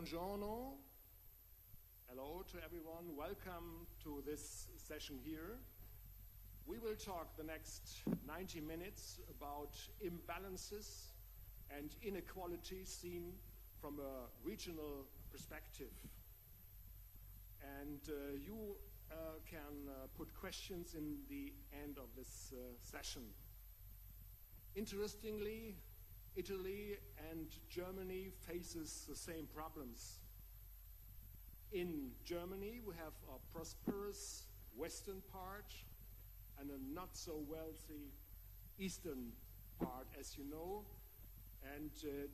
Buongiorno. Hello to everyone. Welcome to this session here. We will talk the next 90 minutes about imbalances and inequality seen from a regional perspective. And you can put questions in the end of this session. Interestingly, Italy and Germany faces the same problems. In Germany, we have a prosperous western part and a not so wealthy eastern part, as you know. And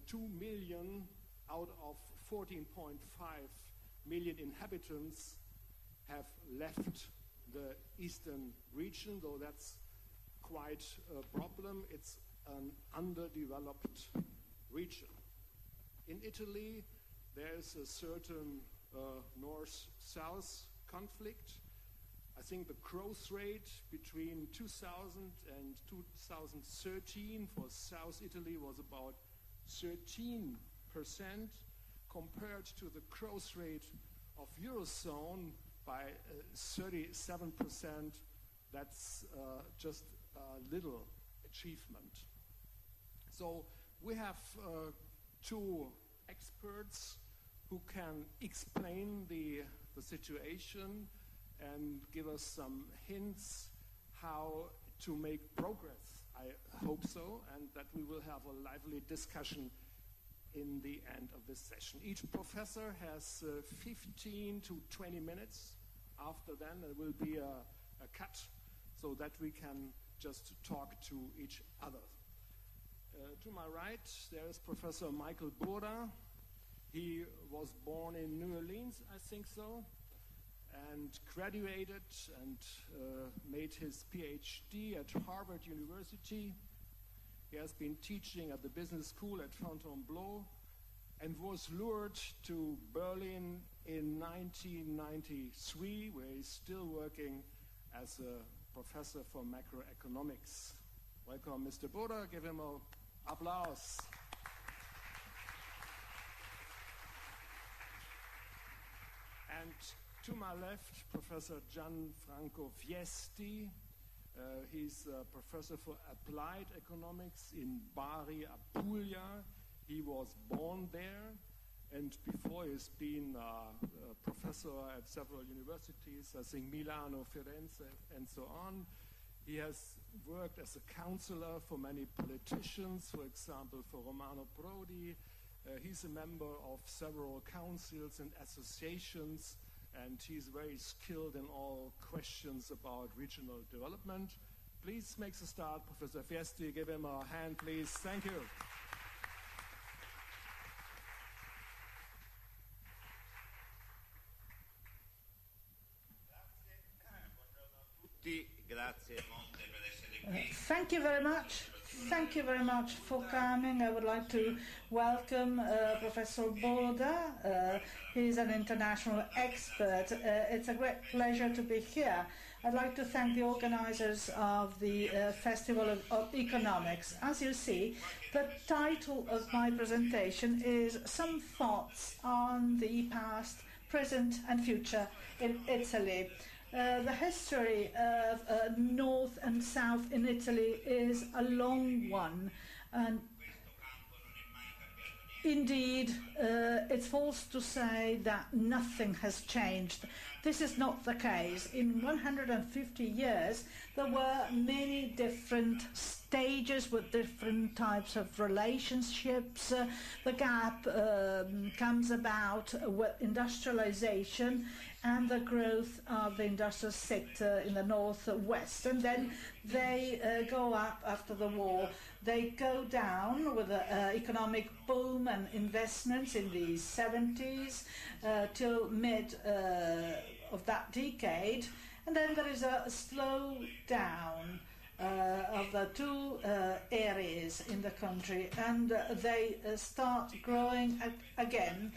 2 million out of 14.5 million inhabitants have left the eastern region, though that's quite a problem. It's an underdeveloped region. In Italy, there's a certain north-south conflict. I think the growth rate between 2000 and 2013 for South Italy was about 13%, compared to the growth rate of Eurozone by 37%. That's just a little achievement. So we have two experts who can explain the situation and give us some hints how to make progress. I hope so, and that we will have a lively discussion in the end of this session. Each professor has 15 to 20 minutes. After then, there will be a cut so that we can just talk to each other. To my right, there is Professor Michael BURDA. He was born in New Orleans, I think so, and graduated and made his PhD at Harvard University. He has been teaching at the business school at Fontainebleau and was lured to Berlin in 1993, where he's still working as a professor for macroeconomics. Welcome, Mr. BURDA. Give him an applause. And to my left, Professor Gianfranco VIESTI. He's a professor for applied economics in Bari, Apulia. He was born there, and before he's been a professor at several universities, I think Milano, Firenze, and so on. He has worked as a counselor for many politicians, for example, for Romano Prodi. He's a member of several councils and associations, and he's very skilled in all questions about regional development. Please make a start, Professor VIESTI. Give him a hand, please. Thank you. Thank you very much. Thank you very much for coming. I would like to welcome Professor BURDA. He's an international expert. It's a great pleasure to be here. I'd like to thank the organizers of the Festival of Economics. As you see, the title of my presentation is Some Thoughts on the Past, Present and Future in Italy. The history of North and South in Italy is a long one, and indeed it's false to say that nothing has changed. This is not the case. In 150 years there were many different stages with different types of relationships. The gap comes about with industrialization and the growth of the industrial sector in the northwest, and then they go up after the war. They go down with the economic boom and investments in the 70s till mid of that decade, and then there is a slow down of the two areas in the country, and they start growing again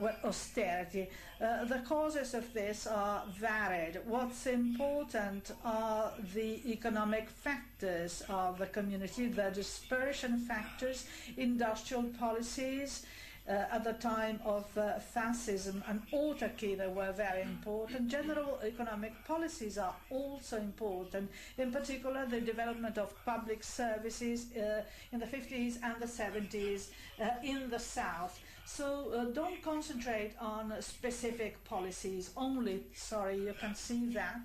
with austerity. The causes of this are varied. What's important are the economic factors of the community, the dispersion factors, industrial policies, at the time of fascism and autarky, they were very important. General economic policies are also important, in particular the development of public services in the 50s and the 70s in the South. So don't concentrate on specific policies only. Sorry, you can see that.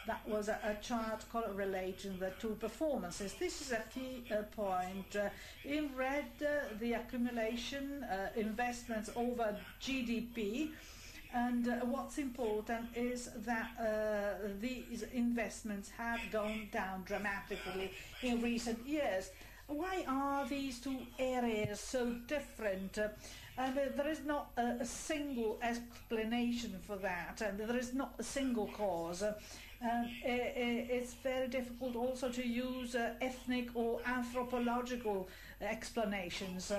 That was a chart correlating the two performances. This is a key point. In red, the accumulation investments over GDP, and what's important is that these investments have gone down dramatically in recent years. Why are these two areas so different? And there is not a single explanation for that, and there is not a single cause. It's very difficult also to use ethnic or anthropological explanations.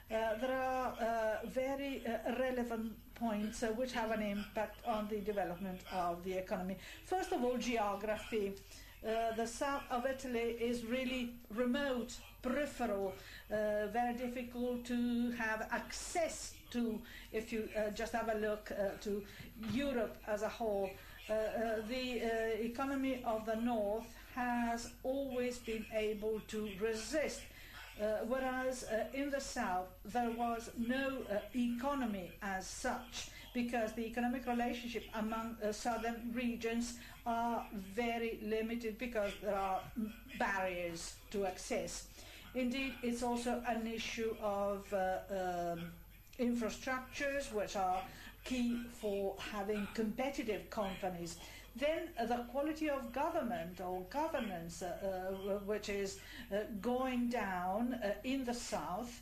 There are very relevant points which have an impact on the development of the economy. First of all, geography. The south of Italy is really remote, peripheral, very difficult to have access to if you just have a look to Europe as a whole. The economy of the north has always been able to resist, whereas in the south there was no economy as such, because the economic relationship among southern regions are very limited because there are barriers to access. Indeed, it's also an issue of infrastructures, which are key for having competitive companies. Then the quality of government or governance, which is going down in the south,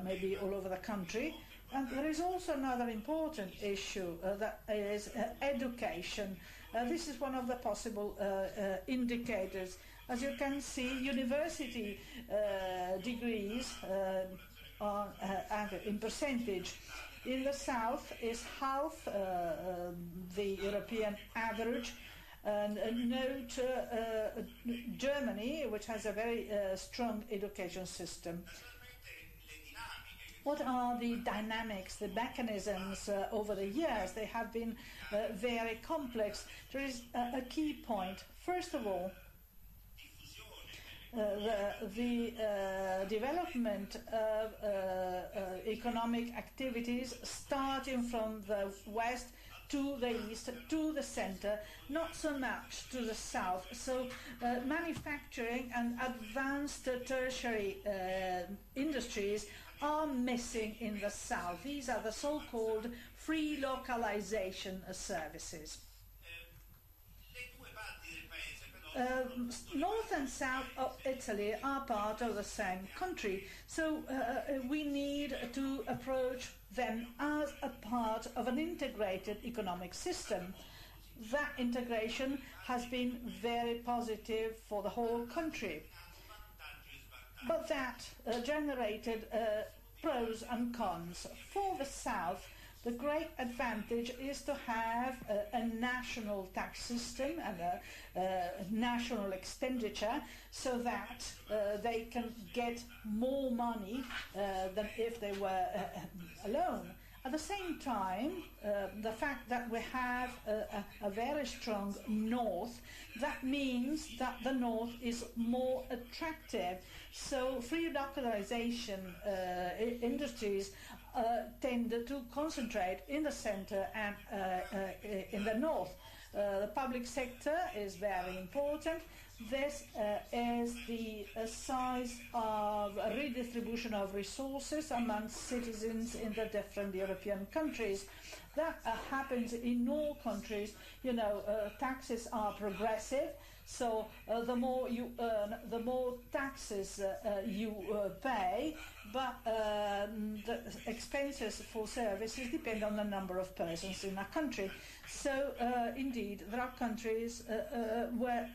maybe all over the country. And there is also another important issue that is education. This is one of the possible indicators. As you can see, university degrees are in percentage. In the south is half the European average. And note Germany, which has a very strong education system. What are the dynamics, the mechanisms over the years? They have been very complex. There is a key point. First of all, the development of economic activities starting from the west to the east, to the center, not so much to the south. So manufacturing and advanced tertiary industries are missing in the south. These are the so-called free localization services. North and south of Italy are part of the same country, so we need to approach them as a part of an integrated economic system. That integration has been very positive for the whole country, but that generated pros and cons. For the south, the great advantage is to have a national tax system and a national expenditure, so that they can get more money than if they were alone. At the same time, the fact that we have a very strong north, that means that the north is more attractive. So free localization industries tend to concentrate in the center and in the north. The public sector is very important. This is the size of redistribution of resources among citizens in the different European countries. That happens in all countries. You know, taxes are progressive, so the more you earn, the more taxes you pay, but the expenses for services depend on the number of persons in a country. So indeed, there are countries where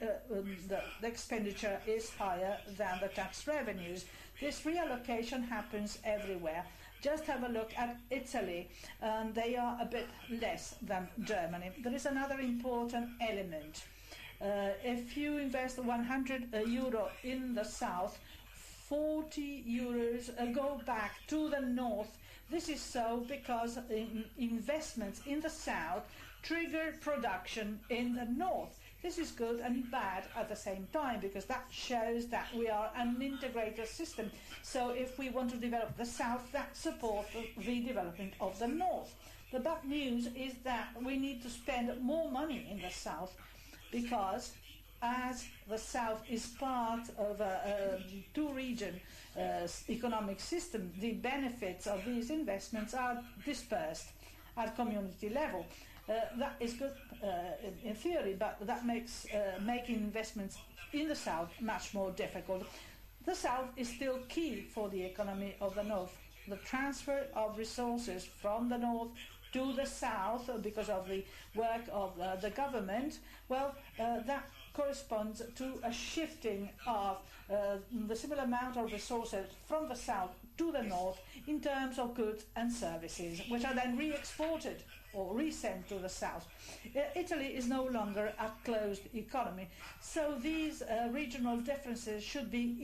the expenditure is higher than the tax revenues. This reallocation happens everywhere. Just have a look at Italy, and they are a bit less than Germany. There is another important element. If you invest 100 euro in the south, 40 euros go back to the north. This is so because investments in the south trigger production in the north. This is good and bad at the same time, because that shows that we are an integrated system. So if we want to develop the south, that supports the development of the north. The bad news is that we need to spend more money in the south, because as the south is part of a two-region economic system, the benefits of these investments are dispersed at community level. That is good in theory, but that makes making investments in the south much more difficult. The south is still key for the economy of the north. The transfer of resources from the north to the south, because of the work of the government, well, that corresponds to a shifting of the similar amount of resources from the south to the north in terms of goods and services, which are then re-exported or resent to the south. Italy is no longer a closed economy, so these regional differences should be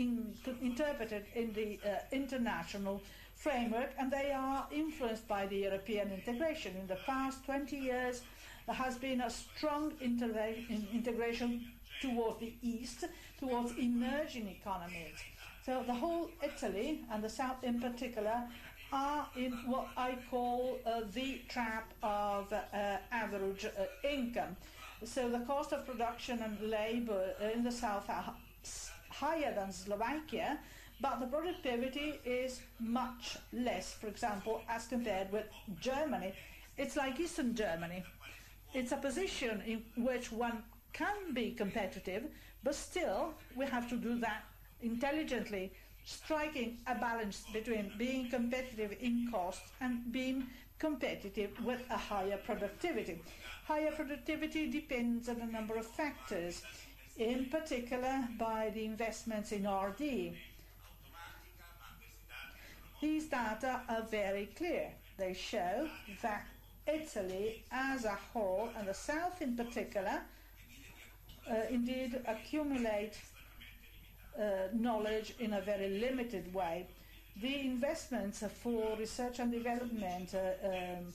interpreted in the international framework, and they are influenced by the European integration. In the past 20 years, there has been a strong integration towards the east, towards emerging economies. So the whole Italy, and the south in particular, are in what I call the trap of average income. So the cost of production and labour in the south are higher than Slovakia, but the productivity is much less, for example, as compared with Germany. It's like Eastern Germany. It's a position in which one can be competitive, but still we have to do that intelligently, striking a balance between being competitive in cost and being competitive with a higher productivity. Higher productivity depends on a number of factors, in particular by the investments in R&D. These data are very clear. They show that Italy as a whole, and the south in particular, indeed accumulate knowledge in a very limited way. The investments for research and development,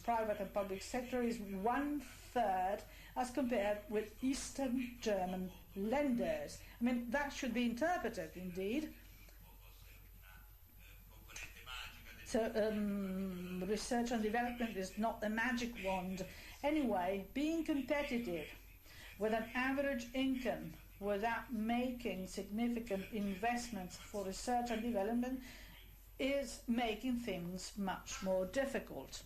private and public sector, is 1/3 as compared with Eastern German lenders. I mean, that should be interpreted indeed. So research and development is not a magic wand. Anyway, being competitive with an average income without making significant investments for research and development is making things much more difficult.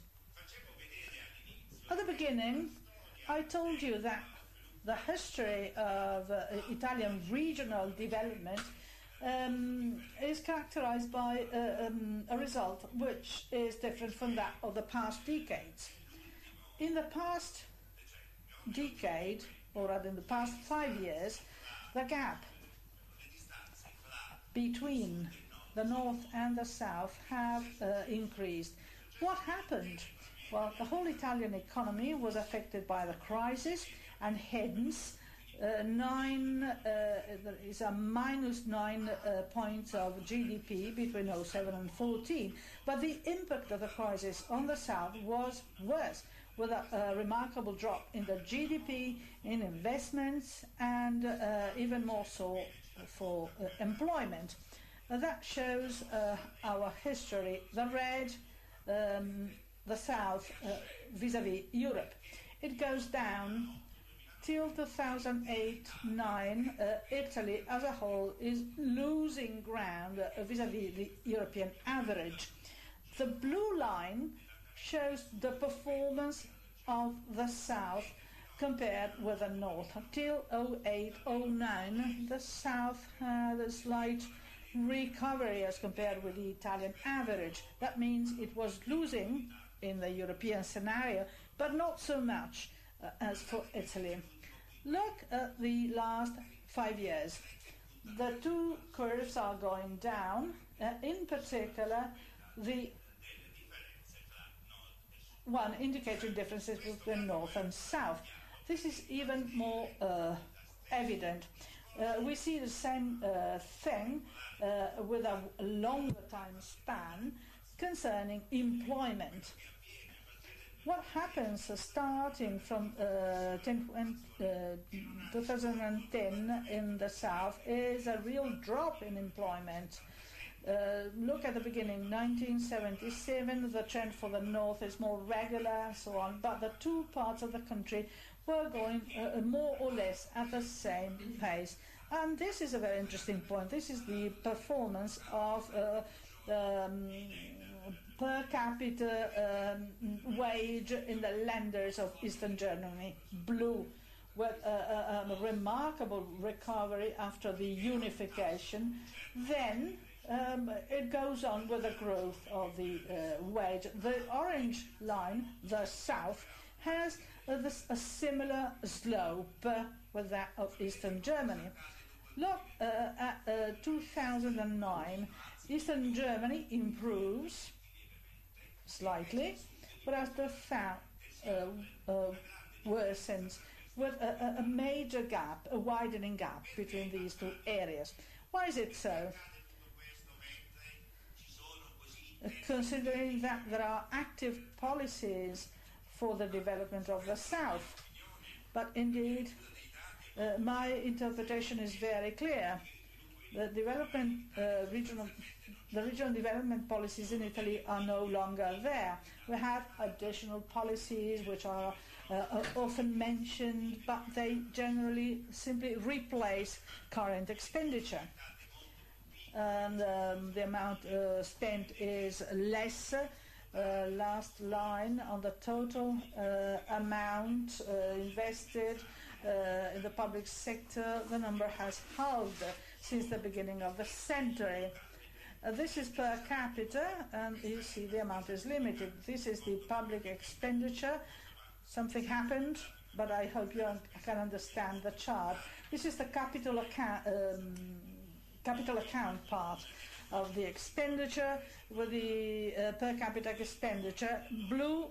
At the beginning, I told you that the history of Italian regional development is characterized by a result which is different from that of the past decades. In the past decade, or rather in the past 5 years, the gap between the north and the south have increased. What happened? Well, the whole Italian economy was affected by the crisis, and hence there is a -9 points of GDP between 2007 and 2014. But the impact of the crisis on the south was worse, with a remarkable drop in the GDP, in investments, and even more so for employment. That shows our history. The red, the south vis-à-vis Europe. It goes down till 2008-9. Italy as a whole is losing ground vis-à-vis the European average. The blue line shows the performance of the south compared with the north. Until 2008-09, the south had a slight recovery as compared with the Italian average. That means it was losing in the European scenario, but not so much as for Italy. Look at the last 5 years. The two curves are going down, in particular the one indicating differences between north and south. This is even more evident. We see the same thing with a longer time span. concerning employment. What happens starting from 2010 in the south is a real drop in employment. Look at the beginning, 1977, the trend for the north is more regular and so on, but the two parts of the country were going more or less at the same pace. And this is a very interesting point. This is the performance of per capita wage in the Länders of Eastern Germany, blue, with a remarkable recovery after the unification. Then it goes on with the growth of the wage. The orange line, the south, has a similar slope with that of Eastern Germany. Look at 2009. Eastern Germany improves slightly, whereas the south worsens with a major gap, a widening gap between these two areas. Why is it so? Considering that there are active policies for the development of the south. But indeed, my interpretation is very clear. The regional development policies in Italy are no longer there. We have additional policies which are often mentioned, but they generally simply replace current expenditure. And the amount spent is less. Last line on the total amount invested in the public sector, the number has halved since the beginning of the century. This is per capita, and you see the amount is limited. This is the public expenditure. Something happened, but I hope you can understand the chart. This is the capital account part of the expenditure, with the per capita expenditure, blue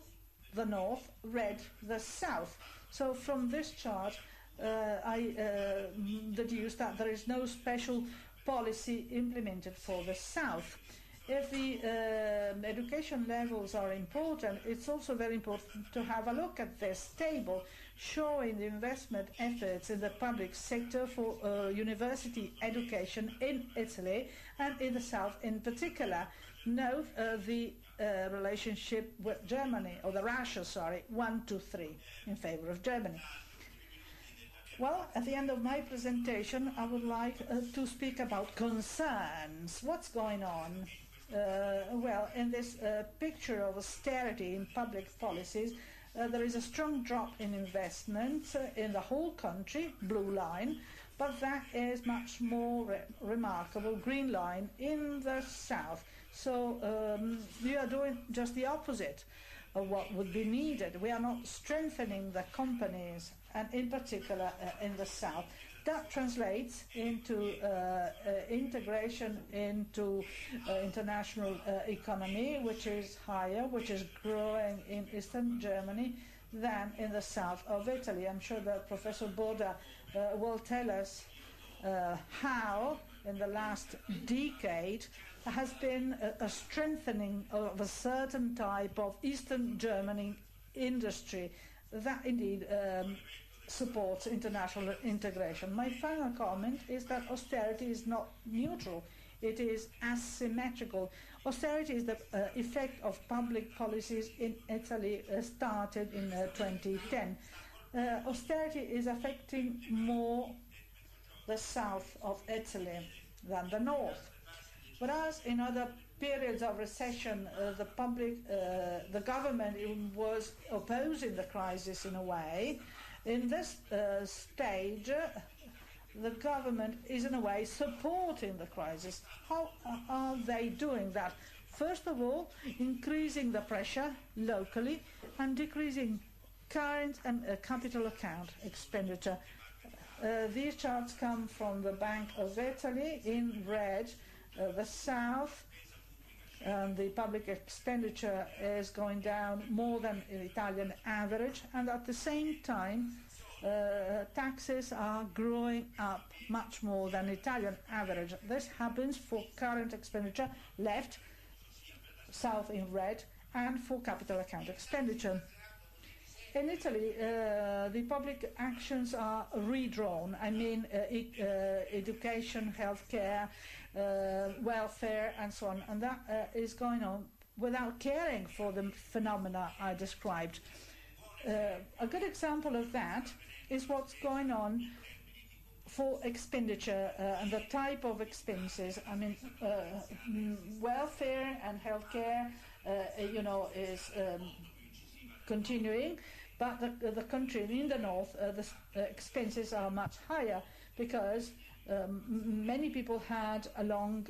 the north, red the south. So from this chart I deduce that there is no special policy implemented for the south. If the education levels are important, it's also very important to have a look at this table showing the investment efforts in the public sector for university education in Italy and in the south in particular. Note the relationship with Germany, or the ratio, 1-3 in favor of Germany. Well, at the end of my presentation, I would like to speak about concerns. What's going on? Well, in this picture of austerity in public policies, there is a strong drop in investment in the whole country, blue line, but that is much more remarkable, green line, in the south. So we are doing just the opposite of what would be needed. We are not strengthening the companies, and in particular in the south. That translates into integration into international economy, which is higher, which is growing in Eastern Germany than in the south of Italy. I'm sure that Professor BURDA will tell us how, in the last decade, there has been a strengthening of a certain type of Eastern Germany industry that indeed supports international integration. My final comment is that austerity is not neutral. It is asymmetrical. Austerity is the effect of public policies in Italy started in 2010. Austerity is affecting more the south of Italy than the north. Whereas in other periods of recession, the government was opposing the crisis in a way. In this stage, the government is in a way supporting the crisis. How are they doing that? First of all, increasing the pressure locally and decreasing current and capital account expenditure. These charts come from the Bank of Italy. In red, the south, and the public expenditure is going down more than the Italian average, and at the same time taxes are growing up much more than Italian average. This happens for current expenditure left, South in red, and for capital account expenditure. In Italy, the public actions are redrawn. I mean, education, healthcare, welfare, and so on. And that is going on without caring for the phenomena I described. A good example of that is what's going on for expenditure and the type of expenses. I mean, welfare and healthcare, is continuing, but the country in the north, the expenses are much higher because many people had a long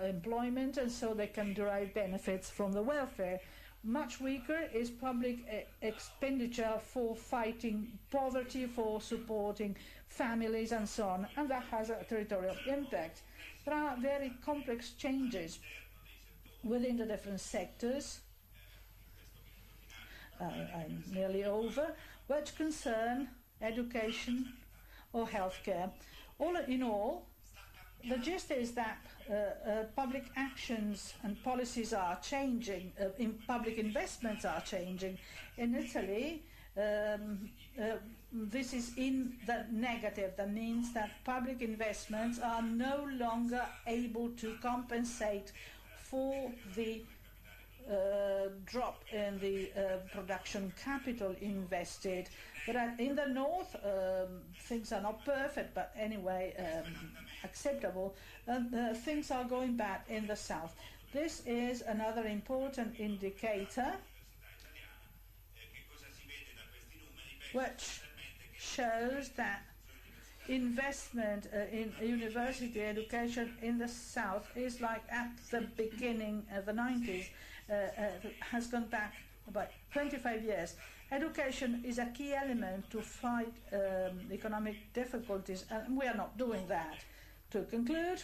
employment, and so they can derive benefits from the welfare. Much weaker is public expenditure for fighting poverty, for supporting families and so on, and that has a territorial impact. There are very complex changes within the different sectors. I'm nearly over, which concern education or healthcare. All in all, the gist is that public actions and policies are changing, public investments are changing. In Italy, this is in the negative. That means that public investments are no longer able to compensate for the drop in the production capital invested. But in the north, things are not perfect, but anyway, acceptable. And things are going bad in the south. This is another important indicator which shows that investment in university education in the south is like at the beginning of the 90s, has gone back about 25 years. Education is a key element to fight economic difficulties, and we are not doing that. To conclude,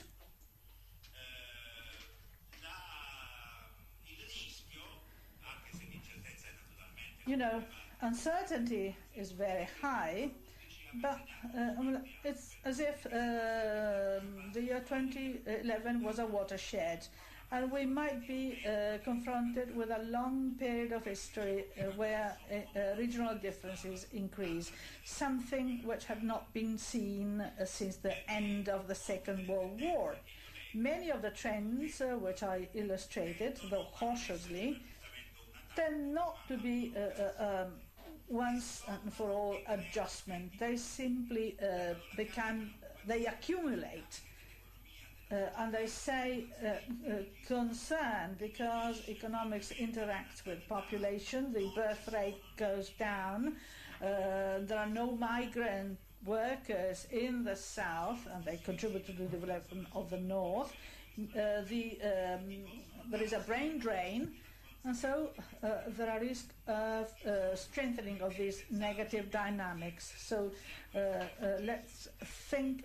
uncertainty is very high, but it's as if the year 2011 was a watershed, and we might be confronted with a long period of history where regional differences increase, something which had not been seen since the end of the Second World War. Many of the trends which I illustrated, though cautiously, tend not to be once and for all adjustment. They simply they accumulate. And they say concern because economics interacts with population, the birth rate goes down, there are no migrant workers in the south, and they contribute to the development of the north. There is a brain drain, and so there are risks of strengthening of these negative dynamics. So let's think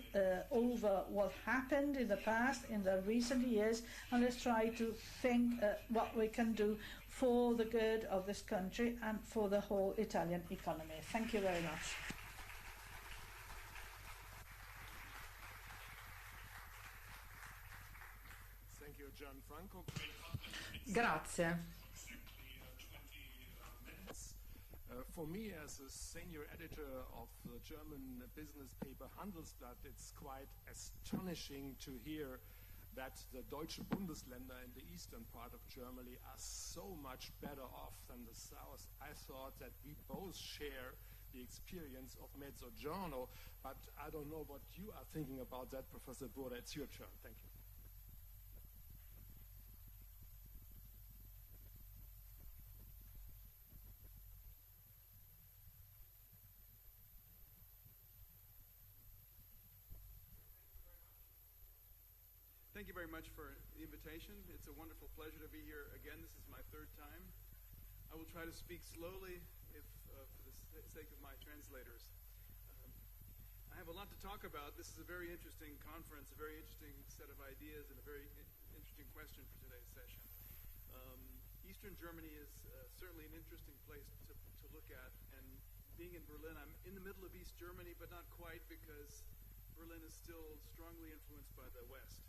over what happened in the past, in the recent years, and let's try to think what we can do for the good of this country and for the whole Italian economy. Thank you very much. Thank you, Gianfranco. Grazie. For me, as a senior editor of the German business paper Handelsblatt, it's quite astonishing to hear that the Deutsche Bundesländer in the eastern part of Germany are so much better off than the south. I thought that we both share the experience of Mezzogiorno, but I don't know what you are thinking about that, Professor BURDA. It's your turn. Thank you. Thank you very much for the invitation. It's a wonderful pleasure to be here again. This is my third time. I will try to speak slowly for the sake of my translators. I have a lot to talk about. This is a very interesting conference, a very interesting set of ideas, and a very interesting question for today's session. Eastern Germany is certainly an interesting place to look at. And being in Berlin, I'm in the middle of East Germany, but not quite, because Berlin is still strongly influenced by the West.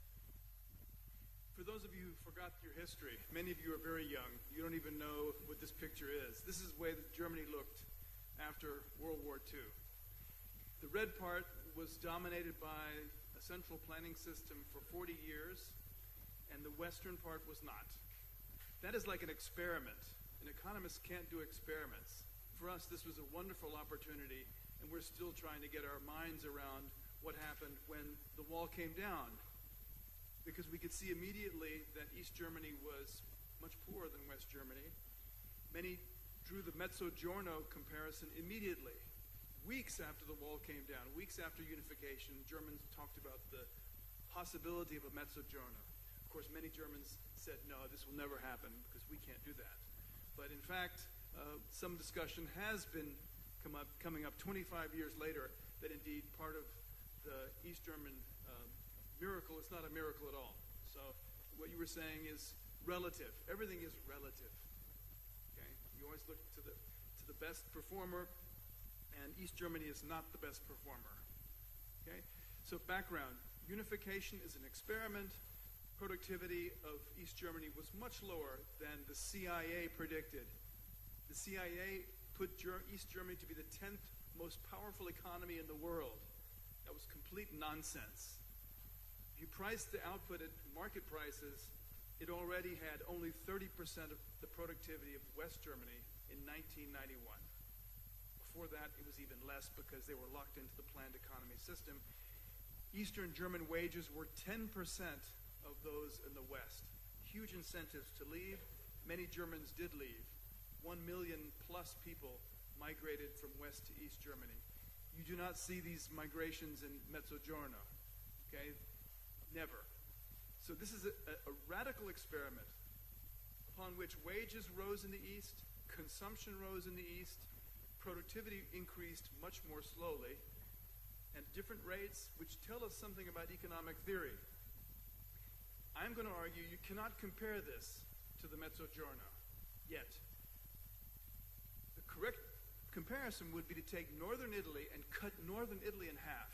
For those of you who forgot your history, many of you are very young. You don't even know what this picture is. This is the way that Germany looked after World War II. The red part was dominated by a central planning system for 40 years, and the western part was not. That is like an experiment. An economist can't do experiments. For us, this was a wonderful opportunity, and we're still trying to get our minds around what happened when the wall came down. Because we could see immediately that East Germany was much poorer than West Germany. Many drew the Mezzogiorno comparison immediately. Weeks after the wall came down, weeks after unification, Germans talked about the possibility of a Mezzogiorno. Of course, many Germans said, no, this will never happen because we can't do that. But in fact, some discussion has been coming up 25 years later that indeed part of the East German miracle is not a miracle at all. So what you were saying is relative. Everything is relative. Okay? You always look to the best performer, and East Germany is not the best performer. Okay? So background, unification is an experiment. Productivity of East Germany was much lower than the CIA predicted. The CIA put East Germany to be the 10th most powerful economy in the world. That was complete nonsense. If you priced the output at market prices, it already had only 30% of the productivity of West Germany in 1991. Before that, it was even less because they were locked into the planned economy system. Eastern German wages were 10% of those in the West. Huge incentives to leave. Many Germans did leave. 1 million plus people migrated from West to East Germany. You do not see these migrations in Mezzogiorno. Okay? Never. So this is a radical experiment upon which wages rose in the East, consumption rose in the East, productivity increased much more slowly, and different rates, which tell us something about economic theory. I'm going to argue you cannot compare this to the Mezzogiorno yet. The correct comparison would be to take northern Italy and cut northern Italy in half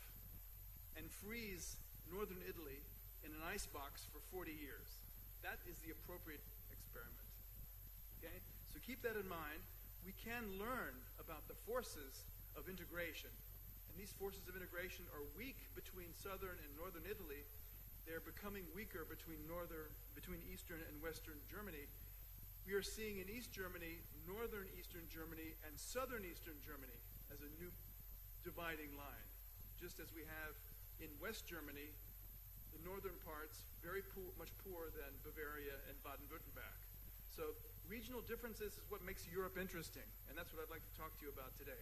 and freeze northern Italy in an icebox for 40 years. That is the appropriate experiment. Okay? So keep that in mind. We can learn about the forces of integration. And these forces of integration are weak between southern and northern Italy. They're becoming weaker between eastern and western Germany. We are seeing in East Germany, northern Eastern Germany, and southern Eastern Germany as a new dividing line. Just as we have in West Germany, the northern parts very poor, much poorer than Bavaria and Baden-Württemberg. So regional differences is what makes Europe interesting, and that's what I'd like to talk to you about today.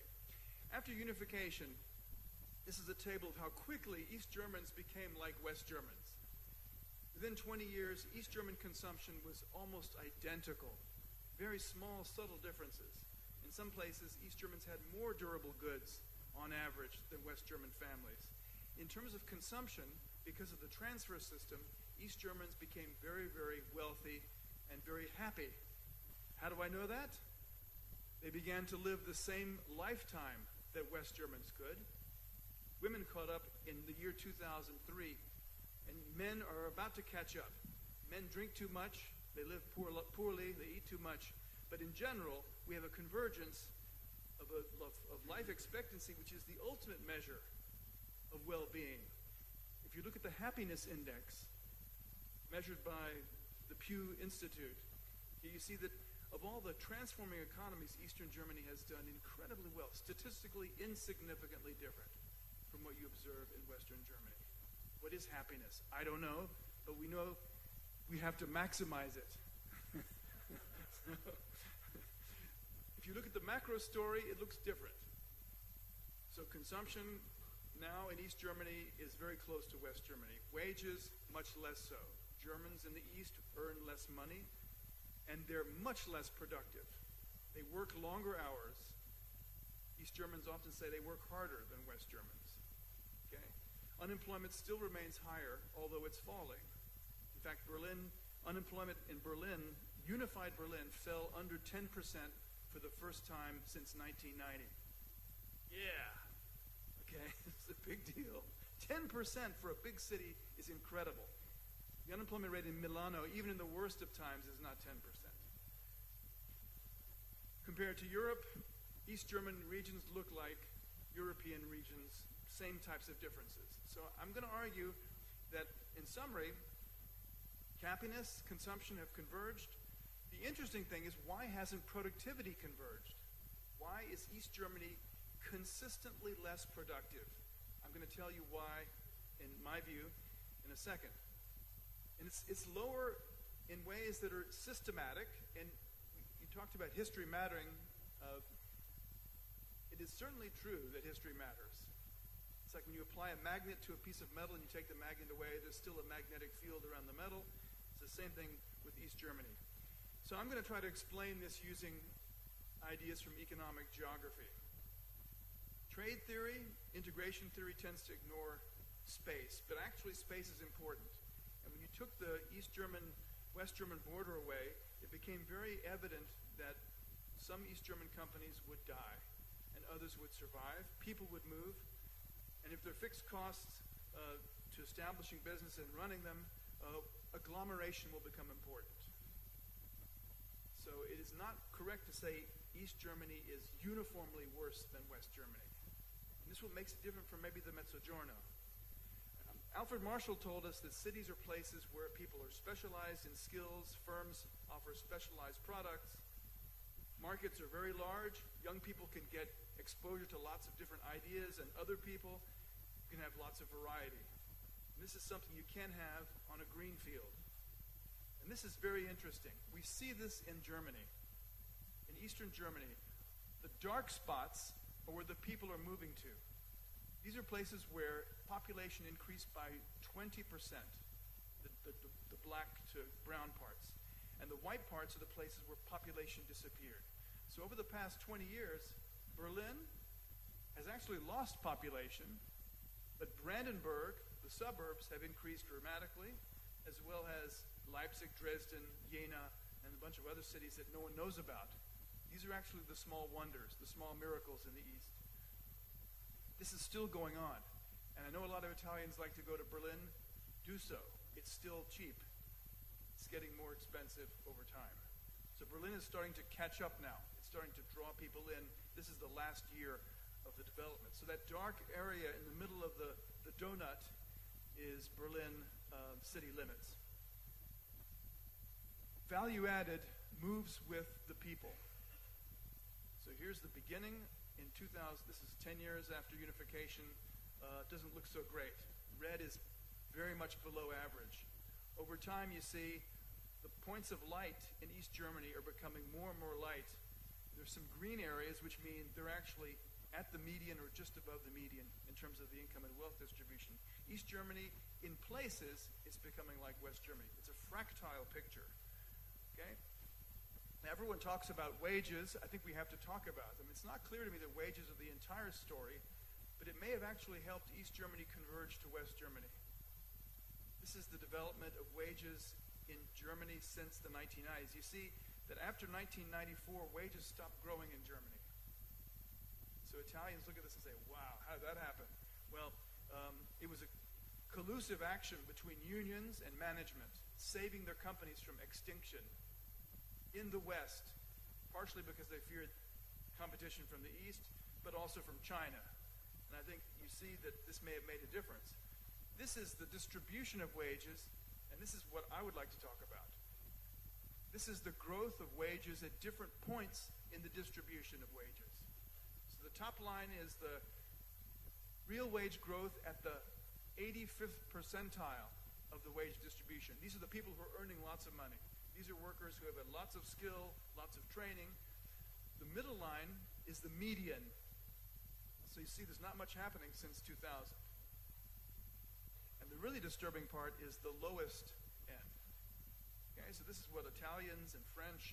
After unification, this is a table of how quickly East Germans became like West Germans. Within 20 years, East German consumption was almost identical. Very small, subtle differences. In some places, East Germans had more durable goods on average than West German families. In terms of consumption, because of the transfer system, East Germans became very, very wealthy and very happy. How do I know that? They began to live the same lifetime that West Germans could. Women caught up in the year 2003, and men are about to catch up. Men drink too much, they live poorly, they eat too much. But in general, we have a convergence of life expectancy, which is the ultimate measure of well-being. If you look at the happiness index measured by the Pew Institute, you see that of all the transforming economies, Eastern Germany has done incredibly well, statistically insignificantly different from what you observe in Western Germany. What is happiness? I don't know, but we know we have to maximize it. If you look at the macro story, it looks different. So consumption now in East Germany is very close to West Germany. Wages, much less so. Germans in the East earn less money, and they're much less productive. They work longer hours. East Germans often say they work harder than West Germans. Okay? Unemployment still remains higher, although it's falling. In fact, unemployment in Berlin, unified Berlin, fell under 10% for the first time since 1990. Yeah. Okay, it's a big deal. 10% for a big city is incredible. The unemployment rate in Milano, even in the worst of times, is not 10%. Compared to Europe, East German regions look like European regions, same types of differences. So I'm going to argue that, in summary, happiness, consumption have converged. The interesting thing is, why hasn't productivity converged? Why is East Germany consistently less productive? I'm going to tell you why, in my view, in a second. And it's lower in ways that are systematic, and you talked about history mattering. It is certainly true that history matters. It's like when you apply a magnet to a piece of metal and you take the magnet away, there's still a magnetic field around the metal. It's the same thing with East Germany. So I'm going to try to explain this using ideas from economic geography. Trade theory, integration theory tends to ignore space, but actually space is important. And when you took the East German, West German border away, it became very evident that some East German companies would die and others would survive. People would move. And if there are fixed costs to establishing business and running them, agglomeration will become important. So it is not correct to say East Germany is uniformly worse than West Germany. And this is what makes it different from maybe the Mezzogiorno. Alfred Marshall told us that cities are places where people are specialized in skills, firms offer specialized products, markets are very large, young people can get exposure to lots of different ideas, and other people can have lots of variety. And this is something you can't have on a green field. And this is very interesting. We see this in Germany, in Eastern Germany. The dark spots are where the people are moving to. These are places where population increased by 20%, the black to brown parts. And the white parts are the places where population disappeared. So over the past 20 years, Berlin has actually lost population, but Brandenburg, the suburbs, have increased dramatically, as well as Leipzig, Dresden, Jena, and a bunch of other cities that no one knows about. These are actually the small wonders, the small miracles in the East. This is still going on. And I know a lot of Italians like to go to Berlin. Do so. It's still cheap. It's getting more expensive over time. So Berlin is starting to catch up now. It's starting to draw people in. This is the last year of the development. So that dark area in the middle of the donut is Berlin city limits. Value added moves with the people. So here's the beginning. In 2000, this is 10 years after unification. It doesn't look so great. Red is very much below average. Over time, you see the points of light in East Germany are becoming more and more light. There's some green areas, which mean they're actually at the median or just above the median in terms of the income and wealth distribution. East Germany, in places, is becoming like West Germany. It's a fractile picture. Okay? Now, everyone talks about wages. I think we have to talk about them. It's not clear to me that wages are the entire story, but it may have actually helped East Germany converge to West Germany. This is the development of wages in Germany since the 1990s. You see that after 1994, wages stopped growing in Germany. So Italians look at this and say, wow, how did that happen? Well, it was a collusive action between unions and management, saving their companies from extinction in the West, partially because they feared competition from the East, but also from China. And I think you see that this may have made a difference. This is the distribution of wages, and this is what I would like to talk about. This is the growth of wages at different points in the distribution of wages. So the top line is the real wage growth at the 85th percentile of the wage distribution. These are the people who are earning lots of money. These are workers who have had lots of skill, lots of training. The middle line is the median. So you see there's not much happening since 2000. And the really disturbing part is the lowest end. Okay, so this is what Italians and French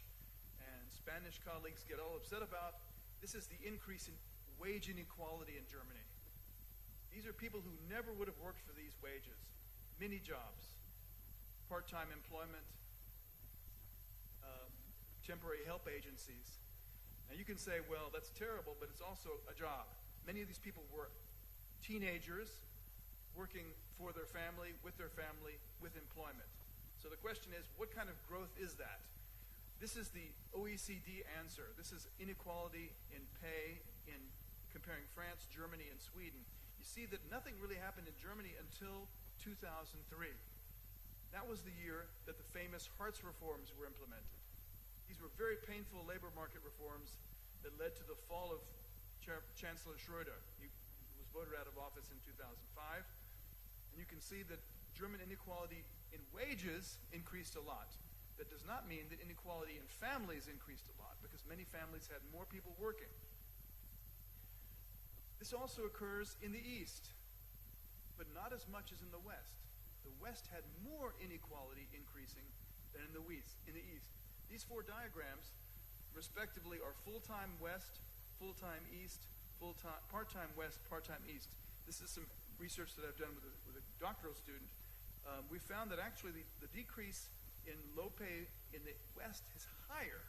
and Spanish colleagues get all upset about. This is the increase in wage inequality in Germany. These are people who never would have worked for these wages. Mini jobs, part-time employment, temporary help agencies. Now you can say, well, that's terrible, but it's also a job. Many of these people were teenagers working for their family, with employment. So the question is, what kind of growth is that? This is the OECD answer. This is inequality in pay in comparing France, Germany, and Sweden. You see that nothing really happened in Germany until 2003. That was the year that the famous Hartz reforms were implemented. These were very painful labor market reforms that led to the fall of Chancellor Schröder. He was voted out of office in 2005. And you can see that German inequality in wages increased a lot. That does not mean that inequality in families increased a lot, because many families had more people working. This also occurs in the East, but not as much as in the West. The West had more inequality increasing than in the East. These four diagrams, respectively, are full-time West, full-time East, part-time West, part-time East. This is some research that I've done with a doctoral student. We found that actually the decrease in low pay in the West is higher.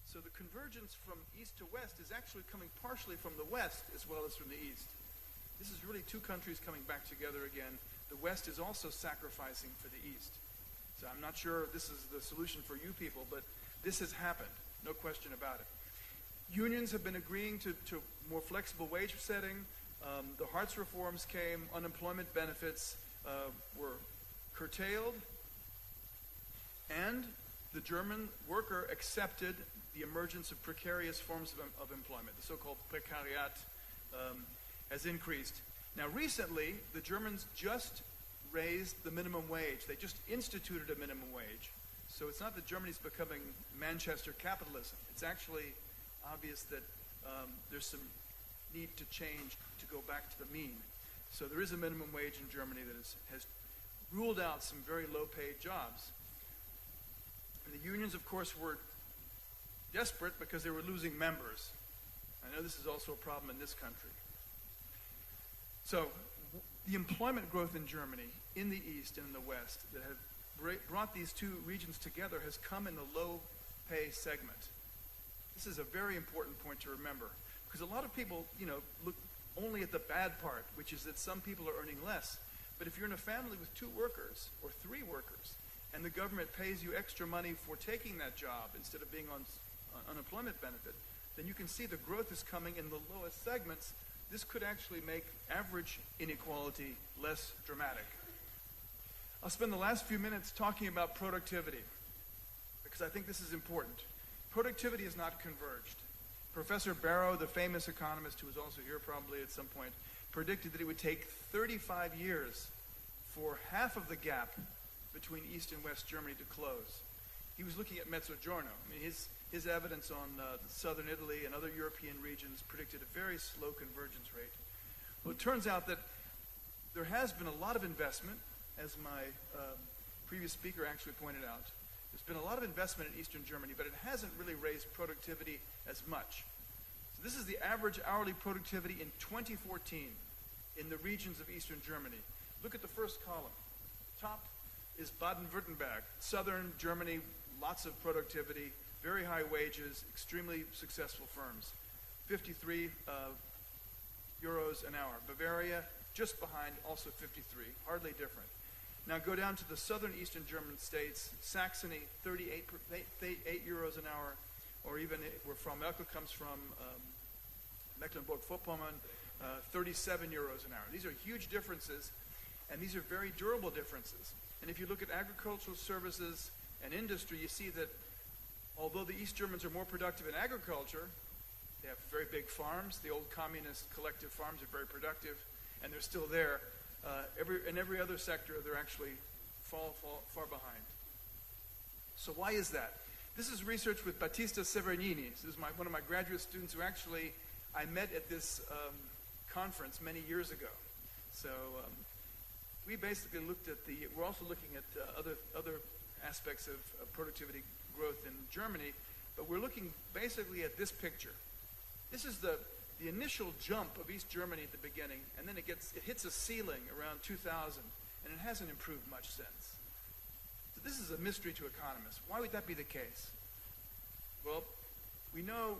So the convergence from East to West is actually coming partially from the West as well as from the East. This is really two countries coming back together again. The West is also sacrificing for the East. So I'm not sure if this is the solution for you people, but this has happened, no question about it. Unions have been agreeing to more flexible wage setting. The Hartz reforms came, unemployment benefits were curtailed, and the German worker accepted the emergence of precarious forms of employment. The so-called precariat has increased. Now recently, the Germans just raised the minimum wage. They just instituted a minimum wage. So it's not that Germany's becoming Manchester capitalism. It's actually obvious that there's some need to change to go back to the mean. So there is a minimum wage in Germany that has ruled out some very low-paid jobs. And the unions, of course, were desperate because they were losing members. I know this is also a problem in this country. So the employment growth in Germany, in the East and in the West, that have brought these two regions together has come in the low-pay segment. This is a very important point to remember, because a lot of people, look only at the bad part, which is that some people are earning less. But if you're in a family with 2 workers or 3 workers, and the government pays you extra money for taking that job instead of being on unemployment benefit, then you can see the growth is coming in the lowest segments. This could actually make average inequality less dramatic. I'll spend the last few minutes talking about productivity, because I think this is important. Productivity is not converged. Professor Barrow, the famous economist who was also here probably at some point, predicted that it would take 35 years for half of the gap between East and West Germany to close. He was looking at Mezzogiorno. I mean, his evidence on southern Italy and other European regions predicted a very slow convergence rate. Well, it turns out that there has been a lot of investment, as my previous speaker actually pointed out. There's been a lot of investment in Eastern Germany, but it hasn't really raised productivity as much. So this is the average hourly productivity in 2014 in the regions of Eastern Germany. Look at the first column. Top is Baden-Württemberg, southern Germany, lots of productivity, very high wages, extremely successful firms. 53 euros an hour. Bavaria, just behind, also 53, hardly different. Now go down to the southern Eastern German states, Saxony, 38 euros an hour, or even where Frau Merkel comes from, Mecklenburg-Vorpommern, 37 euros an hour. These are huge differences, and these are very durable differences. And if you look at agricultural services and industry, you see that although the East Germans are more productive in agriculture, they have very big farms. The old communist collective farms are very productive, and they're still there. In every other sector, they're actually far behind. So why is that? This is research with Battista Severnini. This is one of my graduate students who actually I met at this conference many years ago. So we basically looked at we're also looking at other aspects of productivity growth in Germany, but we're looking basically at this picture. This is the initial jump of East Germany at the beginning, and then it hits a ceiling around 2000, and it hasn't improved much since. So this is a mystery to economists. Why would that be the case? Well, we know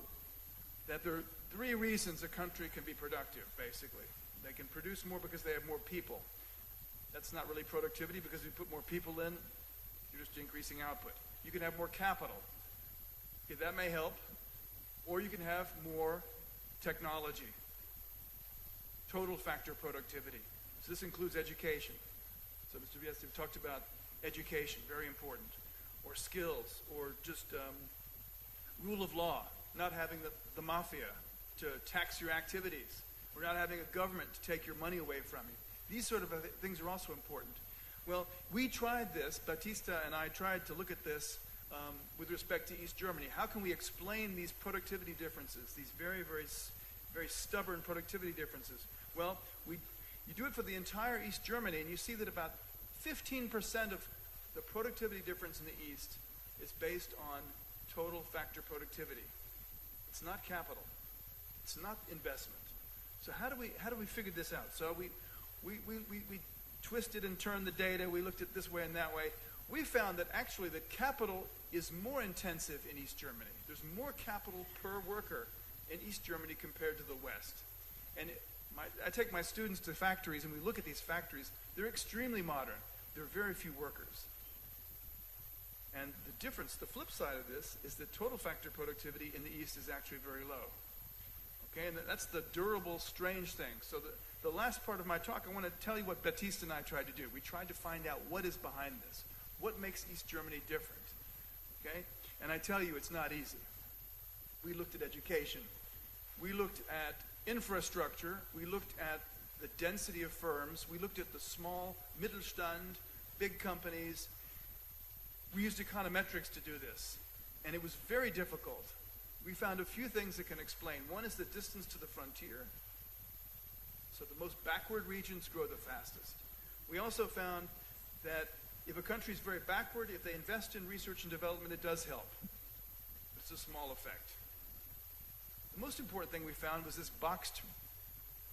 that there are 3 reasons a country can be productive, basically. They can produce more because they have more people. That's not really productivity, because if you put more people in, you're contributors to increasing output. You can have more capital. Okay, that may help. Or you can have more technology. Total factor productivity. So this includes education. So Mr. VIESTI talked about education, very important. Or skills, or just rule of law, not having the mafia to tax your activities, or not having a government to take your money away from you. These sort of things are also important. Well, we tried this, Battista and I tried to look at this with respect to East Germany. How can we explain these productivity differences, these very, very, very stubborn productivity differences? Well, you do it for the entire East Germany, and you see that about 15% of the productivity difference in the East is based on total factor productivity. It's not capital. It's not investment. So how do we figure this out? So we twisted and turned the data. We looked at this way and that way. We found that actually the capital is more intensive in East Germany. There's more capital per worker in East Germany compared to the West. And I take my students to factories, and we look at these factories. They're extremely modern. There are very few workers. And the difference, the flip side of this, is that total factor productivity in the East is actually very low. Okay, and that's the durable, strange thing. So the last part of my talk, I want to tell you what Battista and I tried to do. We tried to find out what is behind this. What makes East Germany different? Okay? And I tell you, it's not easy. We looked at education. We looked at infrastructure. We looked at the density of firms. We looked at the small, Mittelstand, big companies. We used econometrics to do this. And it was very difficult. We found a few things that can explain. One is the distance to the frontier. So the most backward regions grow the fastest. We also found that if a country is very backward, if they invest in research and development, it does help. It's a small effect. The most important thing we found was this boxed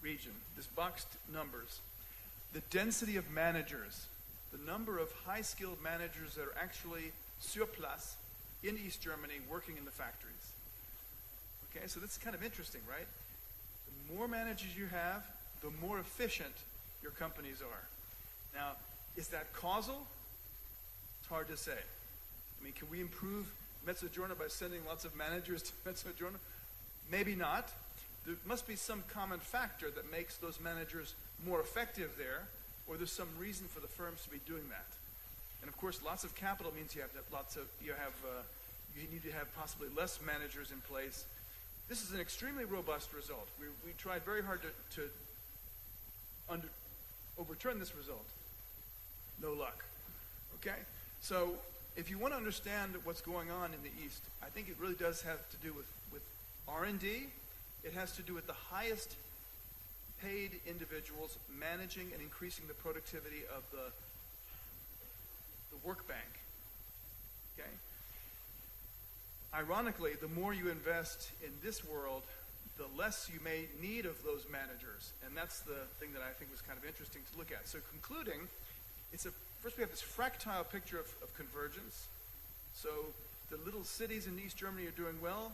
region, this boxed numbers. The density of managers, the number of high-skilled managers that are actually sur place in East Germany working in the factories. Okay, so this is kind of interesting, right? The more managers you have, the more efficient your companies are. Now, is that causal? It's hard to say. I mean, can we improve Mezzogiorno by sending lots of managers to Mezzogiorno? Maybe not. There must be some common factor that makes those managers more effective there, or there's some reason for the firms to be doing that. And of course, lots of capital means you need to have possibly less managers in place. This is an extremely robust result. We tried very hard to overturn this result. No luck. Okay? So if you want to understand what's going on in the East, I think it really does have to do with R&D. It has to do with the highest paid individuals managing and increasing the productivity of the work bank. Okay? Ironically, the more you invest in this world, the less you may need of those managers. And that's the thing that I think was kind of interesting to look at. So concluding, first we have this fractile picture of convergence. So the little cities in East Germany are doing well.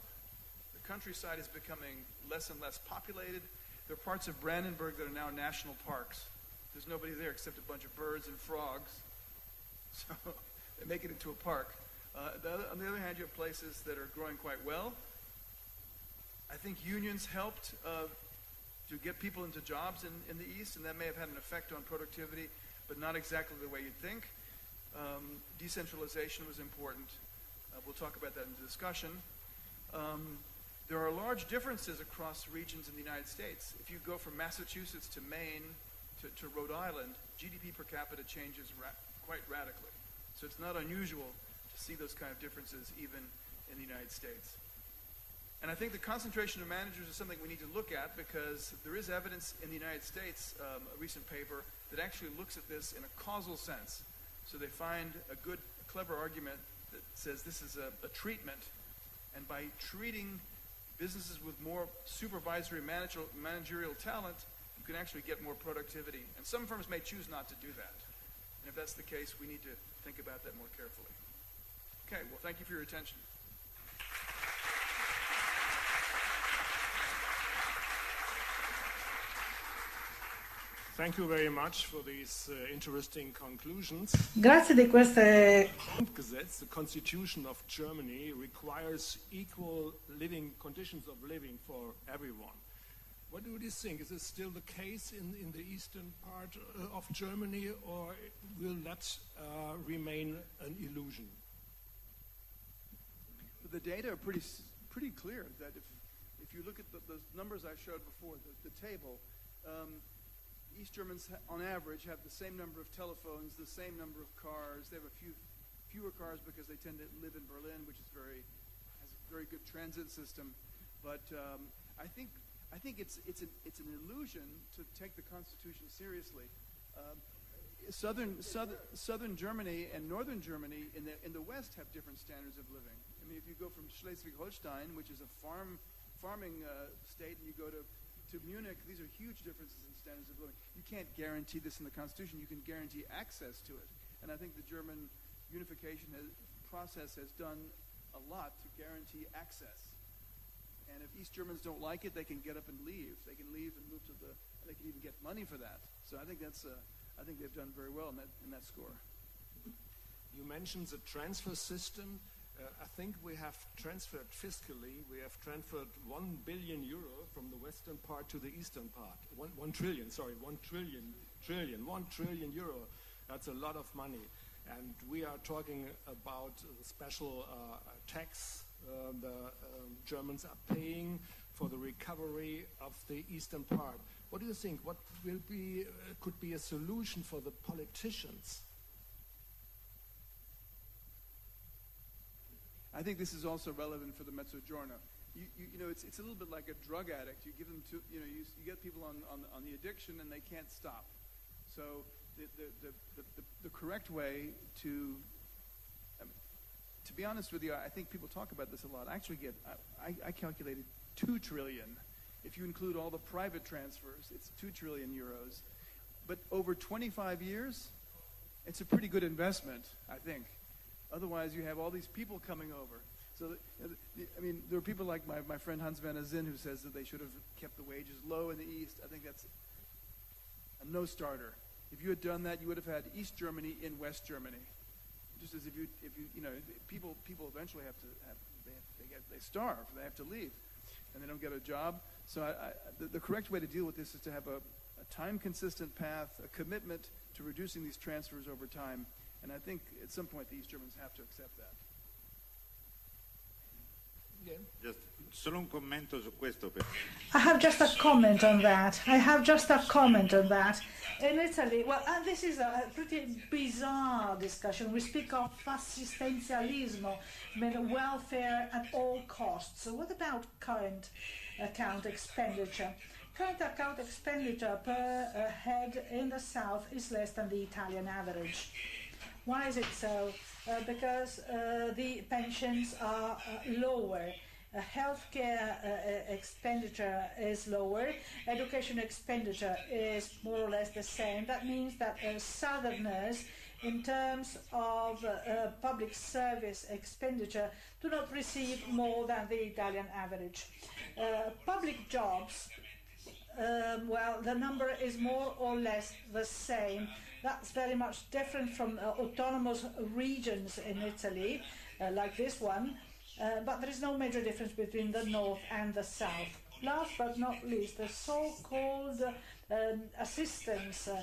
The countryside is becoming less and less populated. There are parts of Brandenburg that are now national parks. There's nobody there except a bunch of birds and frogs. So they make it into a park. On the other hand, you have places that are growing quite well. I think unions helped to get people into jobs in the East, and that may have had an effect on productivity, but not exactly the way you'd think. Decentralization was important. We'll talk about that in the discussion. There are large differences across regions in the United States. If you go from Massachusetts to Maine to Rhode Island, GDP per capita changes quite radically. So it's not unusual to see those kind of differences even in the United States. And I think the concentration of managers is something we need to look at because there is evidence in the United States, a recent paper, that actually looks at this in a causal sense. So they find a good, clever argument that says this is a treatment, and by treating businesses with more supervisory managerial talent, you can actually get more productivity. And some firms may choose not to do that. And if that's the case, we need to think about that more carefully. Okay, well, thank you for your attention. Thank you very much for these interesting conclusions. Grazie di queste... Grundgesetz, the Constitution of Germany, requires equal living conditions of living for everyone. What do you think? Is this still the case in the eastern part of Germany, or will that remain an illusion? The data are pretty clear that if you look at the numbers I showed before, the table, East Germans on average have the same number of telephones, the same number of cars. They have fewer cars because they tend to live in Berlin, which has a very good transit system. But I think it's an illusion to take the Constitution seriously. Southern Germany and Northern Germany in the West have different standards of living. I mean, if you go from Schleswig-Holstein, which is a farming state, and you go to Munich, these are huge differences in standards of living. You can't guarantee this in the Constitution. You can guarantee access to it. And I think the German unification process has done a lot to guarantee access. And if East Germans don't like it, they can get up and leave. They can leave and move to and they can even get money for that. So I think I think they've done very well in that score. You mentioned the transfer system. I think we have transferred fiscally, we have transferred 1 billion euro from the western part to the eastern part. 1 trillion euro. That's a lot of money. And we are talking about a special tax the Germans are paying for the recovery of the eastern part. What do you think? What could be a solution for the politicians? I think this is also relevant for the Mezzogiorno. You know, it's a little bit like a drug addict. You give them you get people on the addiction and they can't stop. So the correct way to be honest with you, I think people talk about this a lot. I calculated 2 trillion. If you include all the private transfers, it's 2 trillion euros. But over 25 years, it's a pretty good investment, I think. Otherwise, you have all these people coming over. So, I mean, there are people like my friend Hans van der Zinn who says that they should have kept the wages low in the East. I think that's a no-starter. If you had done that, you would have had East Germany in West Germany. Just as if you people eventually they starve, they have to leave, and they don't get a job. So the correct way to deal with this is to have a time-consistent path, a commitment to reducing these transfers over time. And I think at some point the East Germans have to accept that. Yeah. Just solo un commento su questo. I have just a comment on that. In Italy, well, and this is a pretty bizarre discussion. We speak of assistenzialismo, I mean welfare at all costs. So what about current account expenditure? Current account expenditure per head in the south is less than the Italian average. Why is it so? Because the pensions are lower, healthcare expenditure is lower, education expenditure is more or less the same. That means that southerners, in terms of public service expenditure, do not receive more than the Italian average. Public jobs, well, the number is more or less the same. That's very much different from autonomous regions in Italy, like this one, but there is no major difference between the north and the south. Last but not least, the so-called assistenza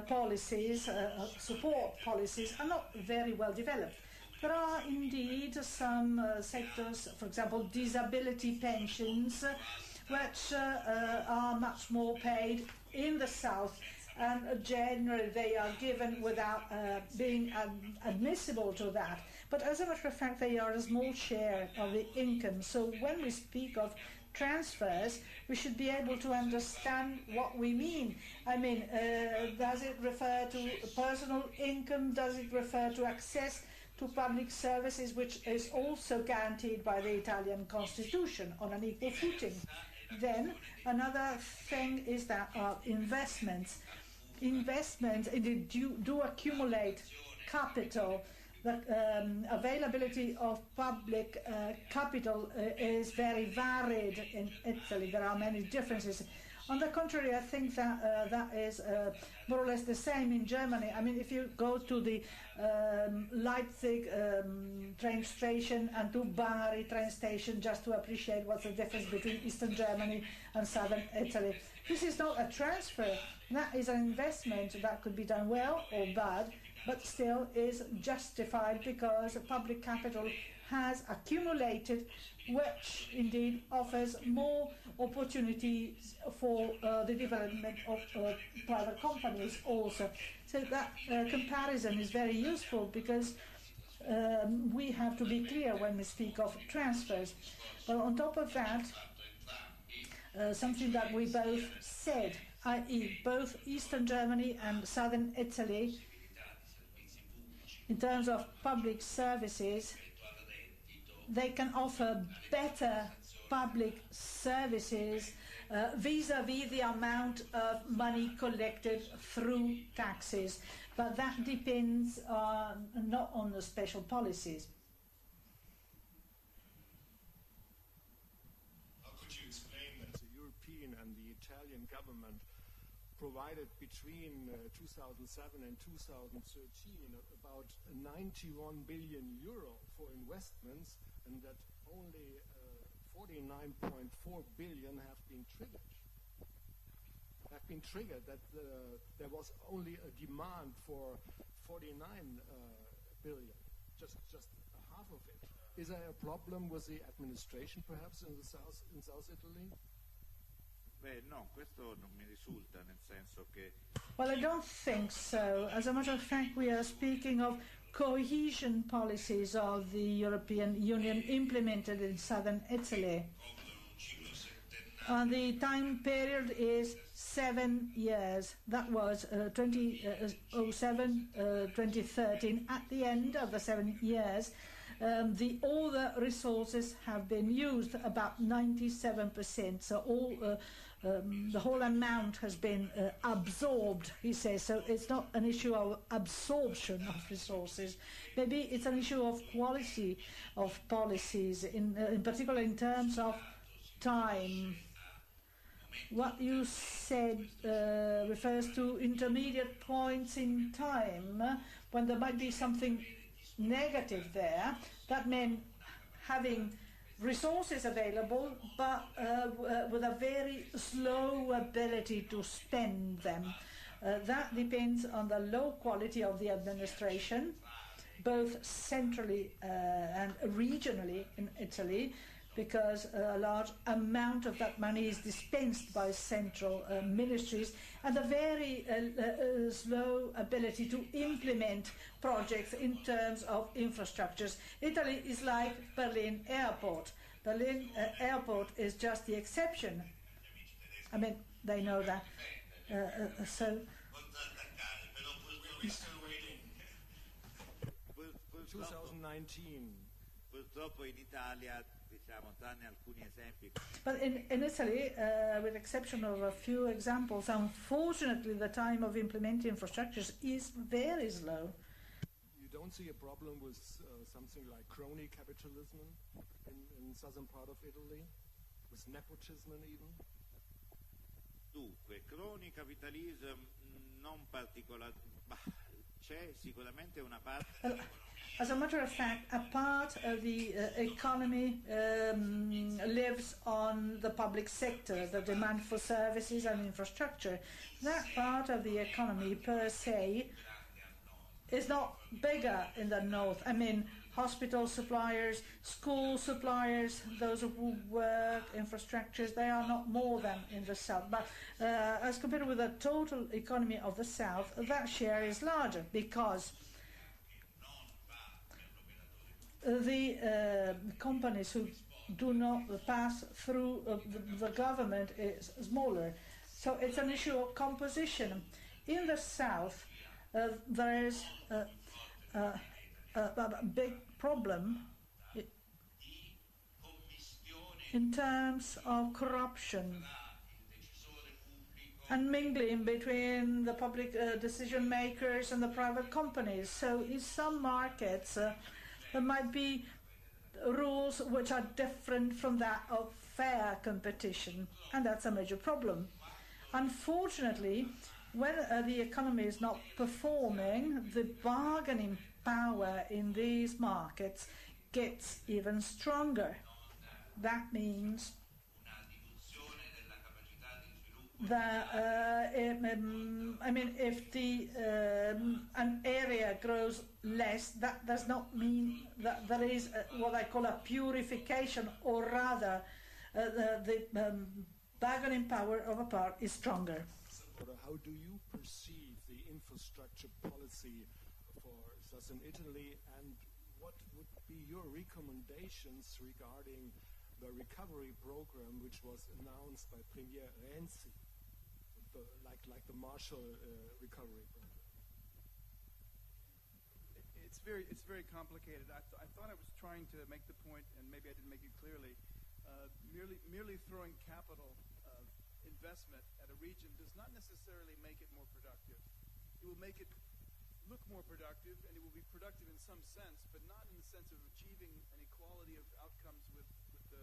policies, support policies, are not very well developed. There are indeed some sectors, for example, disability pensions, which are much more paid in the south, and generally they are given without being admissible to that. But as a matter of fact, they are a small share of the income. So when we speak of transfers, we should be able to understand what we mean. I mean, does it refer to personal income? Does it refer to access to public services, which is also guaranteed by the Italian Constitution on an equal footing? Then another thing is that investments indeed do accumulate capital. The availability of public capital is very varied in Italy. There are many differences. On the contrary, I think that that is more or less the same in Germany. I mean, if you go to the Leipzig train station and to Bari train station, just to appreciate what's the difference between Eastern Germany and Southern Italy. This is not a transfer. That is an investment that could be done well or bad, but still is justified because public capital has accumulated, which indeed offers more opportunities for the development of private companies also. So that comparison is very useful because we have to be clear when we speak of transfers. But on top of that, something that we both said, i.e. both Eastern Germany and Southern Italy, in terms of public services, they can offer better public services vis-à-vis the amount of money collected through taxes. But that depends not on the special policies. How could you explain that the European and the Italian government provided between 2007 and 2013 about 91 billion euro for investments, and that only 49.4 billion have been triggered. That there was only a demand for 49 billion, just half of it. Is there a problem with the administration, perhaps, in South Italy? Beh, no, questo non mi risulta, nel senso che... Well, I don't think so. As a matter of fact, we are speaking of cohesion policies of the European Union implemented in southern Italy. The time period is 7 years. That was 2007-2013. At the end of the 7 years, all the resources have been used, about 97%. So the whole amount has been absorbed, he says. So it's not an issue of absorption of resources. Maybe it's an issue of quality of policies, in particular in terms of time. What you said refers to intermediate points in time when there might be something negative there. That meant having resources available, but with a very slow ability to spend them. That depends on the low quality of the administration, both centrally and regionally in Italy, because a large amount of that money is dispensed by central ministries, and a very slow ability to implement projects in terms of infrastructures. Italy is like Berlin Airport. Berlin Airport is just the exception. I mean, they know that. So. 2019. Purtroppo in Italia, diciamo, tranne alcuni esempi. But in Italy, with the exception of a few examples, unfortunately the time of implementing infrastructures is very slow. You don't see a problem with something like crony capitalism in southern part of Italy, with nepotism even? Dunque, crony capitalism non particolare, c'è sicuramente una parte. As a matter of fact, a part of the economy lives on the public sector, the demand for services and infrastructure. That part of the economy per se is not bigger in the north. I mean, hospital suppliers, school suppliers, those who work, infrastructures, they are not more than in the south. But as compared with the total economy of the south, that share is larger because the companies who do not pass through the government is smaller. So it's an issue of composition. In the south, there is a big problem in terms of corruption and mingling between the public decision makers and the private companies. So in some markets, there might be rules which are different from that of fair competition, and that's a major problem. Unfortunately, when the economy is not performing, the bargaining power in these markets gets even stronger. That means that if an area grows less, that does not mean that there is what I call a purification, or rather the bargaining power of a part is stronger. How do you perceive the infrastructure policy for southern Italy, and what would be your recommendations regarding the recovery program which was announced by Premier Renzi, like the Marshall recovery program? It's very complicated. I thought I was trying to make the point, and maybe I didn't make it clearly. Merely throwing capital investment at a region does not necessarily make it more productive. It will make it look more productive, and it will be productive in some sense, but not in the sense of achieving an equality of outcomes with the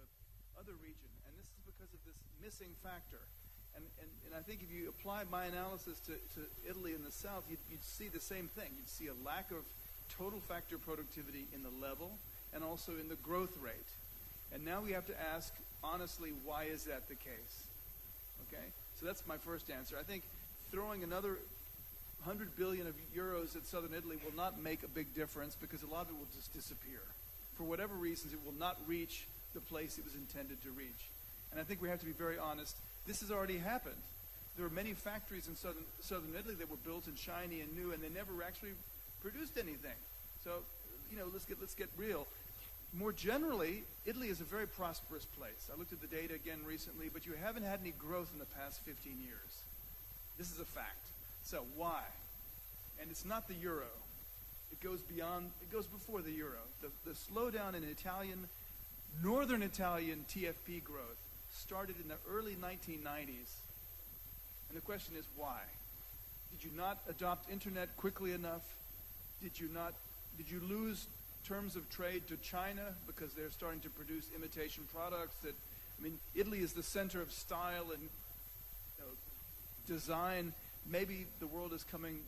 other region. And this is because of this missing factor. And I think if you apply my analysis to Italy in the south, you'd see the same thing. You'd see a lack of total factor productivity in the level and also in the growth rate. And now we have to ask, honestly, why is that the case? Okay? So that's my first answer. I think throwing another 100 billion of euros at southern Italy will not make a big difference, because a lot of it will just disappear. For whatever reasons, it will not reach the place it was intended to reach. And I think we have to be very honest. This has already happened. There are many factories in southern Italy that were built and shiny and new, and they never actually produced anything. So, let's get real. More generally, Italy is a very prosperous place. I looked at the data again recently, but you haven't had any growth in the past 15 years. This is a fact. So why? And it's not the euro. It goes before the euro. The slowdown in northern Italian TFP growth started in the early 1990s. And the question is why? Did you not adopt internet quickly enough? Did you lose terms of trade to China because they're starting to produce imitation products? Italy is the center of style and design. Maybe the world is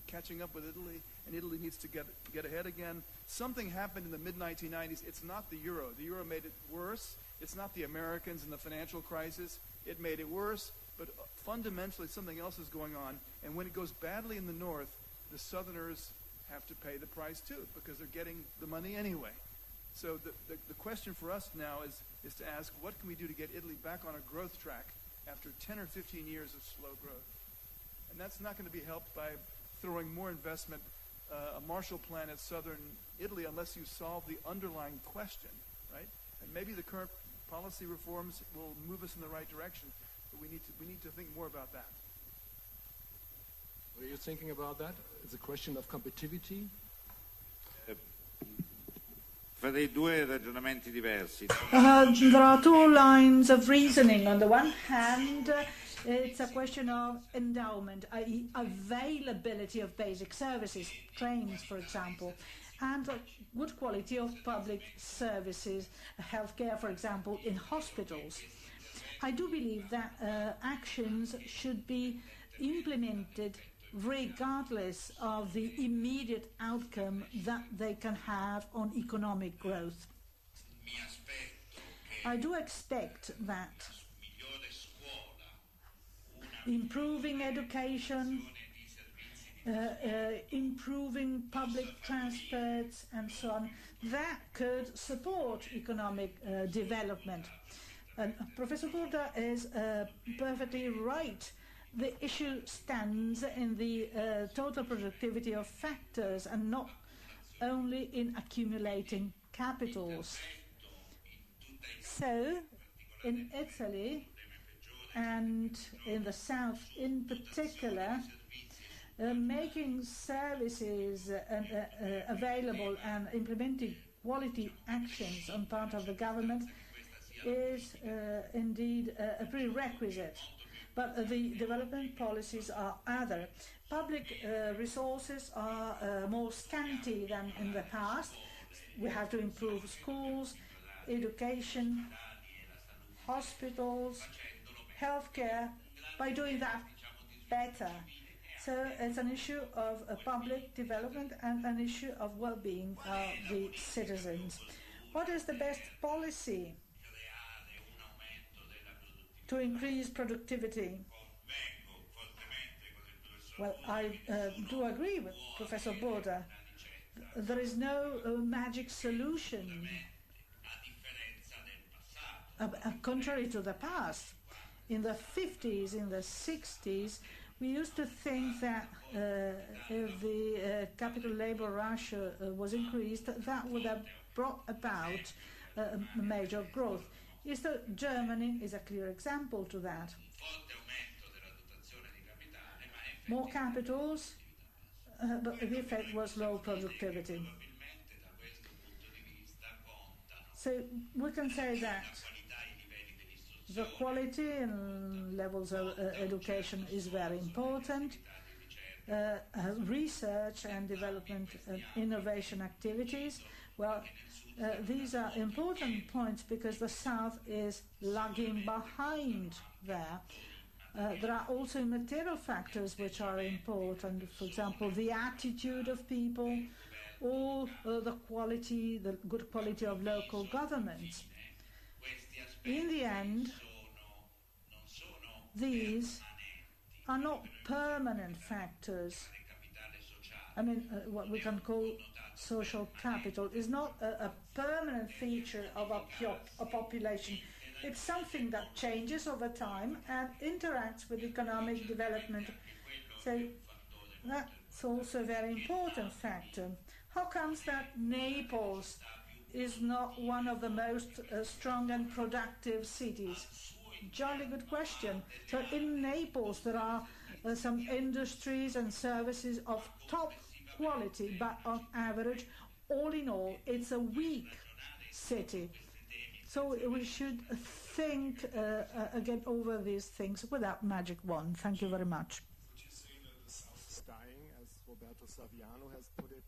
catching up with Italy, and Italy needs to get ahead again. Something happened in the mid-1990s. It's not the euro. The euro made it worse. It's not the Americans and the financial crisis. It made it worse, but fundamentally something else is going on. And when it goes badly in the north, the southerners have to pay the price too, because they're getting the money anyway. So the question for us now is to ask, what can we do to get Italy back on a growth track after 10 or 15 years of slow growth? And that's not going to be helped by throwing more investment, a Marshall Plan at southern Italy, unless you solve the underlying question, right? And maybe the current policy reforms will move us in the right direction, but we need to think more about that. What are you thinking about that? It's a question of competitivity? Farei due ragionamenti diversi. There are two lines of reasoning. On the one hand, it's a question of endowment, i.e. availability of basic services, trains, for example, and good quality of public services, healthcare, for example, in hospitals. I do believe that actions should be implemented regardless of the immediate outcome that they can have on economic growth. I do expect that improving education, improving public transports and so on, that could support economic development. And Professor BURDA is perfectly right. The issue stands in the total productivity of factors and not only in accumulating capitals. So, in Italy and in the south in particular, making services available and implementing quality actions on part of the government is indeed a prerequisite. But the development policies are other. Public resources are more scanty than in the past. We have to improve schools, education, hospitals, healthcare. By doing that, better. So it's an issue of public development and an issue of well-being of the citizens. What is the best policy to increase productivity? Well, I do agree with Professor BURDA. There is no magic solution, contrary to the past. In the 50s, in the 60s, we used to think that if the capital labor ratio was increased, that would have brought about major growth. Germany is a clear example to that. More capitals, but the effect was low productivity. So we can say that the quality and levels of education is very important. Research and development and innovation activities, well, these are important points because the South is lagging behind there. There are also material factors which are important, for example, the attitude of people, or the good quality of local governments. In the end, these are not permanent factors. I mean, what we can call social capital is not a permanent feature of a population. It's something that changes over time and interacts with economic development. So that's also a very important factor. How comes that Naples is not one of the most strong and productive cities? Jolly good question. So in Naples there are some industries and services of top quality, but on average, all in all, it's a weak city. So we should think again over these things without magic wand. Thank you very much. Would you say that the South is dying, as Roberto Saviano has put it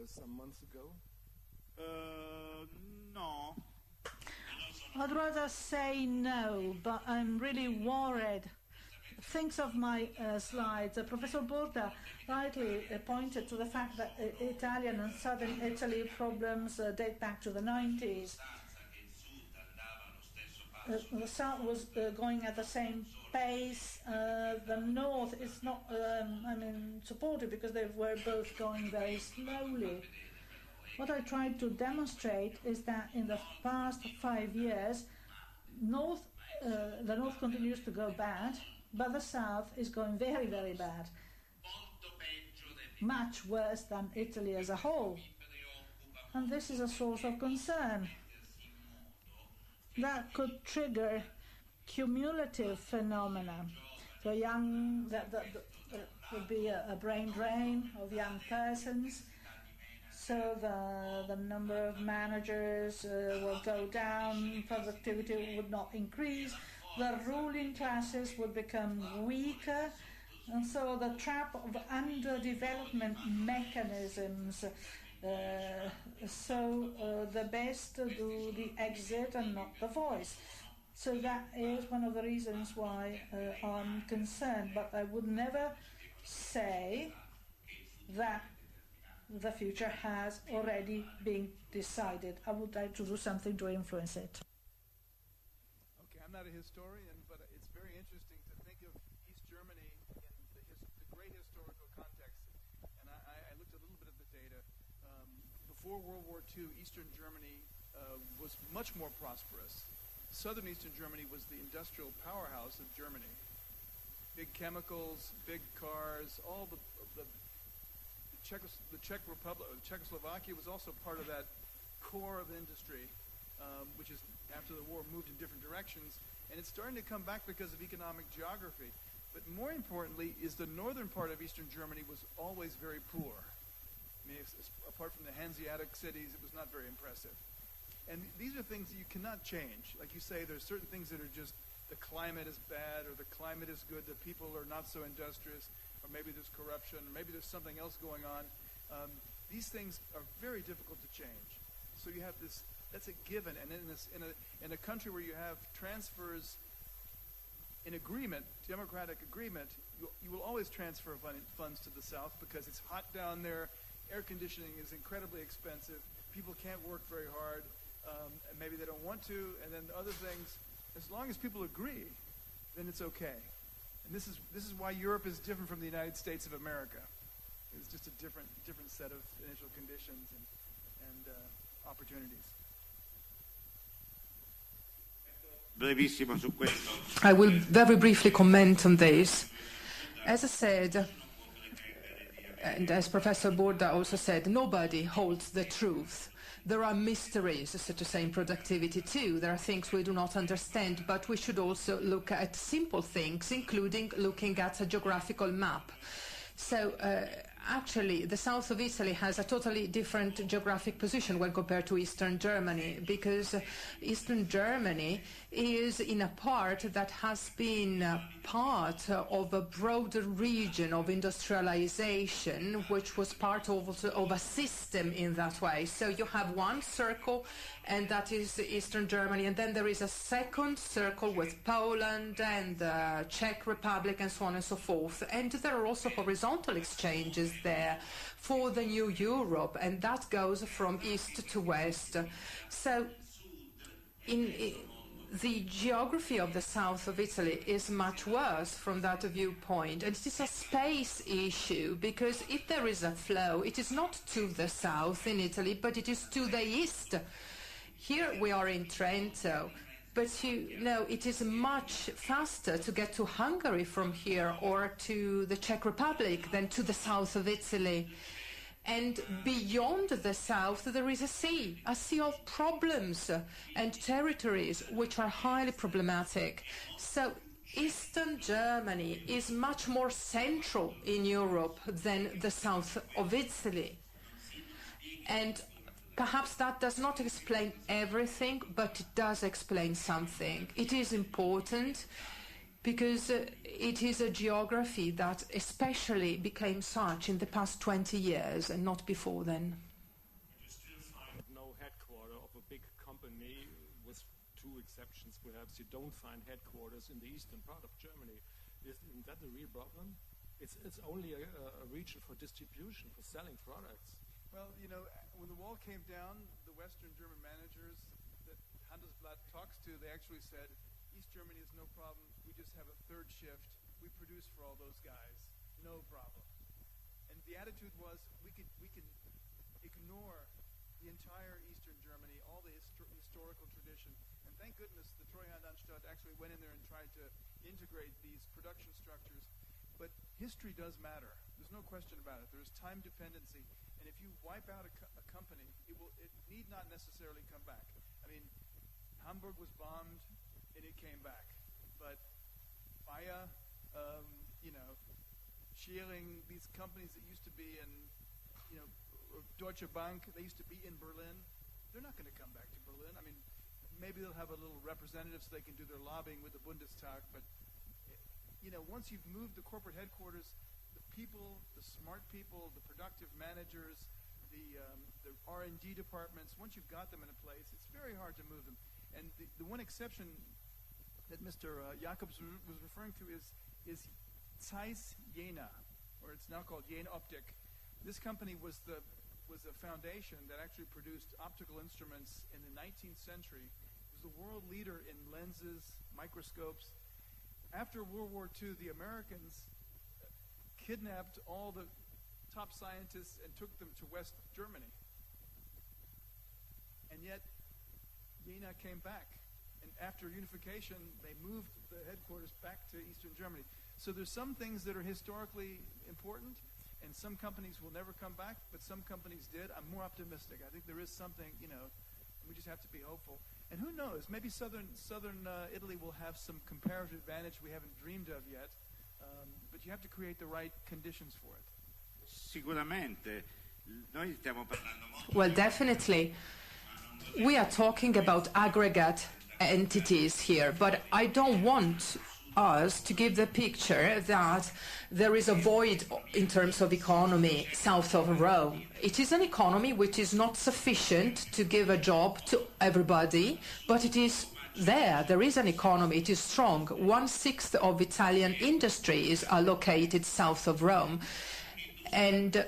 some months ago? No. I'd rather say no, but I'm really worried. Thinks of my slides. Professor BURDA rightly pointed to the fact that Italian and southern Italy problems date back to the 90s. The south was going at the same pace. The north is not, supported because they were both going very slowly. What I tried to demonstrate is that in the past 5 years, the north continues to go bad, but the south is going very, very bad. Much worse than Italy as a whole. And this is a source of concern. That could trigger cumulative phenomena. So that would be a brain drain of young persons. So the number of managers will go down, productivity would not increase, the ruling classes would become weaker, and so the trap of underdevelopment mechanisms. The best do the exit and not the voice. So that is one of the reasons why I'm concerned, but I would never say that the future has already been decided. I would like to do something to influence it. Okay, I'm not a historian, but it's very interesting to think of East Germany in the great historical context. And I looked a little bit at the data. Before World War II, Eastern Germany was much more prosperous. Southern Eastern Germany was the industrial powerhouse of Germany. Big chemicals, big cars, all the Czech Republic, Czechoslovakia was also part of that core of industry, which is after the war moved in different directions, and it's starting to come back because of economic geography. But more importantly is the northern part of Eastern Germany was always very poor. I mean, apart from the Hanseatic cities, it was not very impressive. And these are things that you cannot change. Like you say, there's certain things that are just, the climate is bad, or the climate is good, the people are not so industrious, or maybe there's corruption, or maybe there's something else going on. These things are very difficult to change. So you have this, that's a given. And in a country where you have transfers in agreement, democratic agreement, you will always transfer funds to the South because it's hot down there, air conditioning is incredibly expensive, people can't work very hard, and maybe they don't want to, and then other things. As long as people agree, then it's okay. And this is why Europe is different from the United States of America. It's just a different set of initial conditions and opportunities. I will very briefly comment on this. As I said, and as Professor BURDA also said, nobody holds the truth. There are mysteries, so to say, in productivity too. There are things we do not understand, but we should also look at simple things, including looking at a geographical map. So actually, the south of Italy has a totally different geographic position when compared to Eastern Germany, because Eastern Germany is in a part that has been part of a broader region of industrialization, which was part of a system in that way. So you have one circle, and that is Eastern Germany, and then there is a second circle with Poland and the Czech Republic and so on and so forth. And there are also horizontal exchanges there for the new Europe, and that goes from east to west. So the geography of the south of Italy is much worse from that viewpoint, and it is a space issue, because if there is a flow, it is not to the south in Italy, but it is to the east. Here we are in Trento, but you know, it is much faster to get to Hungary from here or to the Czech Republic than to the south of Italy. And beyond the south, there is a sea of problems and territories which are highly problematic. So Eastern Germany is much more central in Europe than the south of Italy. And perhaps that does not explain everything, but it does explain something. It is important because it is a geography that especially became such in the past 20 years and not before then. You still find no headquarters of a big company, with two exceptions perhaps. You don't find headquarters in the eastern part of Germany. Isn't that the real problem? It's only a region for distribution, for selling products. Well, you know, when the wall came down, the Western German managers that Handelsblatt talks to, they actually said, East Germany is no problem. We just have a third shift. We produce for all those guys. No problem. And the attitude was we can ignore the entire Eastern Germany, all the historical tradition. And thank goodness the Treuhandanstalt actually went in there and tried to integrate these production structures. But history does matter. There's no question about it. There's time dependency. And if you wipe out a company, it need not necessarily come back. I mean, Hamburg was bombed and it came back. But Bayer, Schering, these companies that used to be in, Deutsche Bank, they used to be in Berlin. They're not going to come back to Berlin. I mean, maybe they'll have a little representative so they can do their lobbying with the Bundestag. But, once you've moved the corporate headquarters, the people, the smart people, the productive managers, the R&D departments, once you've got them in a place, it's very hard to move them. And the one exception that Mr. JAKOBS was referring to is Zeiss Jena, or it's now called Jena Optik. This company was a foundation that actually produced optical instruments in the 19th century. It was the world leader in lenses, microscopes. After World War II, the Americans kidnapped all the top scientists and took them to West Germany. And yet, Jena came back. And after unification, they moved the headquarters back to Eastern Germany. So there's some things that are historically important, and some companies will never come back, but some companies did. I'm more optimistic. I think there is something, we just have to be hopeful. And who knows, maybe southern Italy will have some comparative advantage we haven't dreamed of yet, but you have to create the right conditions for it. Sicuramente. Noi stiamo parlando. Well, definitely. We are talking about aggregate entities here, but I don't want us to give the picture that there is a void in terms of economy south of Rome. It is an economy which is not sufficient to give a job to everybody, but it is there is an economy, it is strong. 1/6 of Italian industries are located south of Rome, and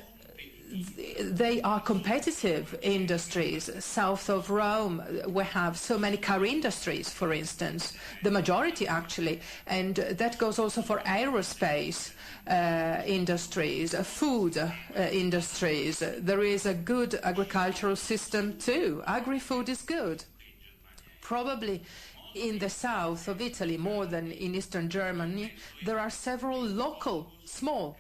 they are competitive industries. South of Rome, we have so many car industries, for instance, the majority actually, and that goes also for aerospace industries, food industries. There is a good agricultural system too. Agri-food is good. Probably in the south of Italy, more than in eastern Germany, there are several local, small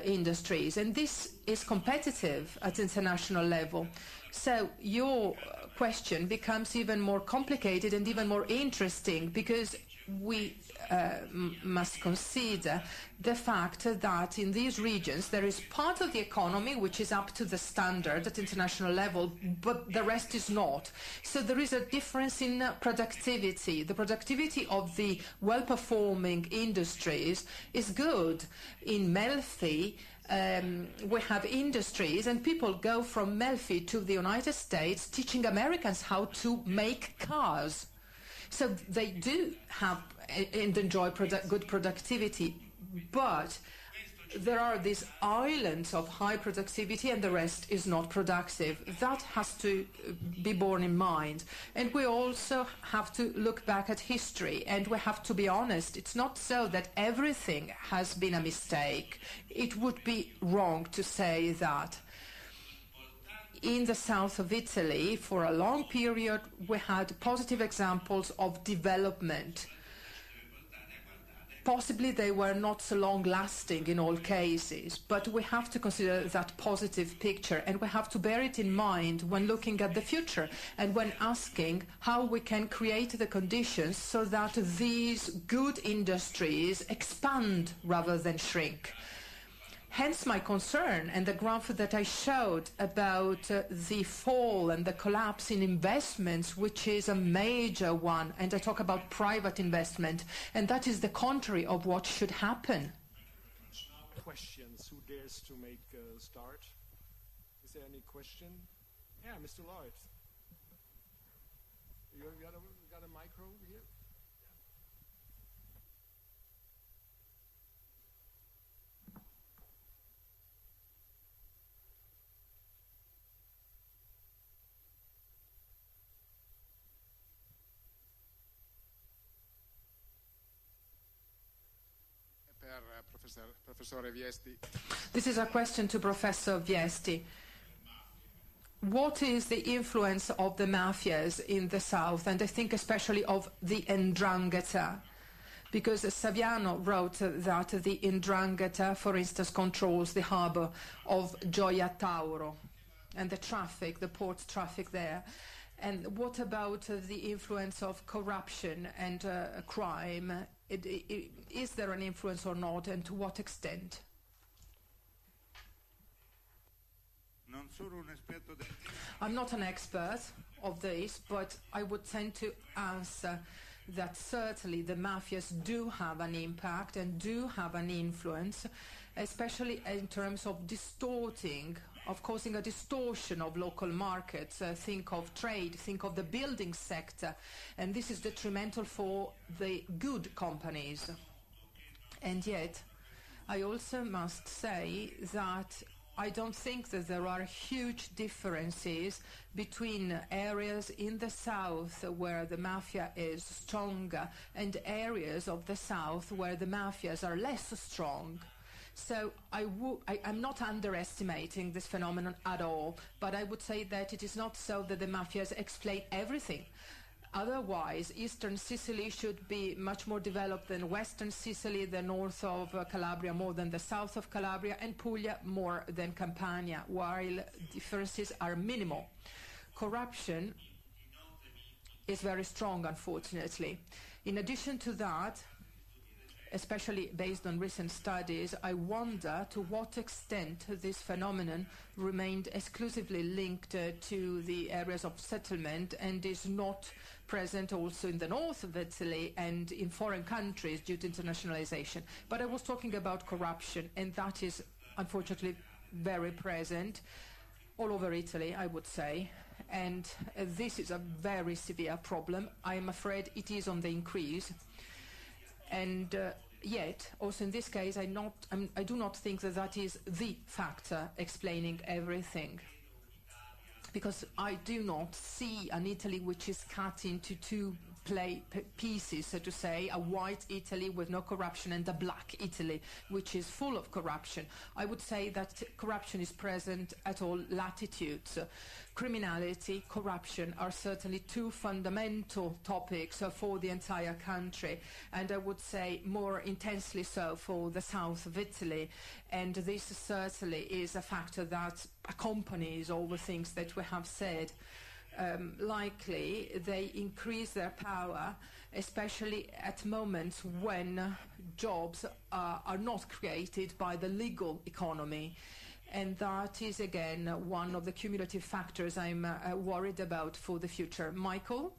industries, and this is competitive at international level. So your question becomes even more complicated and even more interesting, because we must consider the fact that in these regions there is part of the economy which is up to the standard at international level, but the rest is not. So there is a difference in productivity. The productivity of the well-performing industries is good. In Melfi, we have industries, and people go from Melfi to the United States teaching Americans how to make cars. So they do have and enjoy good productivity, but there are these islands of high productivity and the rest is not productive. That has to be borne in mind. And we also have to look back at history, and we have to be honest. It's not so that everything has been a mistake. It would be wrong to say that. In the south of Italy, for a long period, we had positive examples of development. Possibly they were not so long-lasting in all cases, but we have to consider that positive picture, and we have to bear it in mind when looking at the future and when asking how we can create the conditions so that these good industries expand rather than shrink. Hence my concern and the graph that I showed about the fall and the collapse in investments, which is a major one, and I talk about private investment, and that is the contrary of what should happen. Questions, who dares to make a start? Is there any question? Yeah, Mr. Lloyd. You got a micro here? Professore Viesti. This is a question to Professor Viesti. What is the influence of the mafias in the south, and I think especially of the 'ndrangheta? Because Saviano wrote that the 'ndrangheta, for instance, controls the harbor of Gioia Tauro and the traffic, the port traffic there. And what about the influence of corruption and crime? Is there an influence or not, and to what extent? I'm not an expert of this, but I would tend to answer that certainly the mafias do have an impact and do have an influence, especially in terms of distorting, of causing a distortion of local markets. Think of trade, think of the building sector, and this is detrimental for the good companies. And yet, I also must say that I don't think that there are huge differences between areas in the south where the mafia is stronger and areas of the south where the mafias are less strong. So I'm not underestimating this phenomenon at all, but I would say that it is not so that the mafias explain everything. Otherwise, eastern Sicily should be much more developed than western Sicily, the north of Calabria more than the south of Calabria, and Puglia more than Campania, while differences are minimal. Corruption is very strong, unfortunately. In addition to that, especially based on recent studies, I wonder to what extent this phenomenon remained exclusively linked to the areas of settlement and is not present also in the north of Italy and in foreign countries due to internationalization. But I was talking about corruption, and that is unfortunately very present all over Italy, I would say. and this is a very severe problem. I am afraid it is on the increase. And yet, also in this case, I do not think that that is the factor explaining everything, because I do not see an Italy which is cut into two pieces, so to say, a white Italy with no corruption and a black Italy which is full of corruption. I would say that corruption is present at all latitudes. Criminality, corruption are certainly two fundamental topics for the entire country, and I would say more intensely so for the south of Italy, and this certainly is a factor that accompanies all the things that we have said. Likely they increase their power, especially at moments when jobs are not created by the legal economy. And that is, again, one of the cumulative factors I'm worried about for the future. Michael?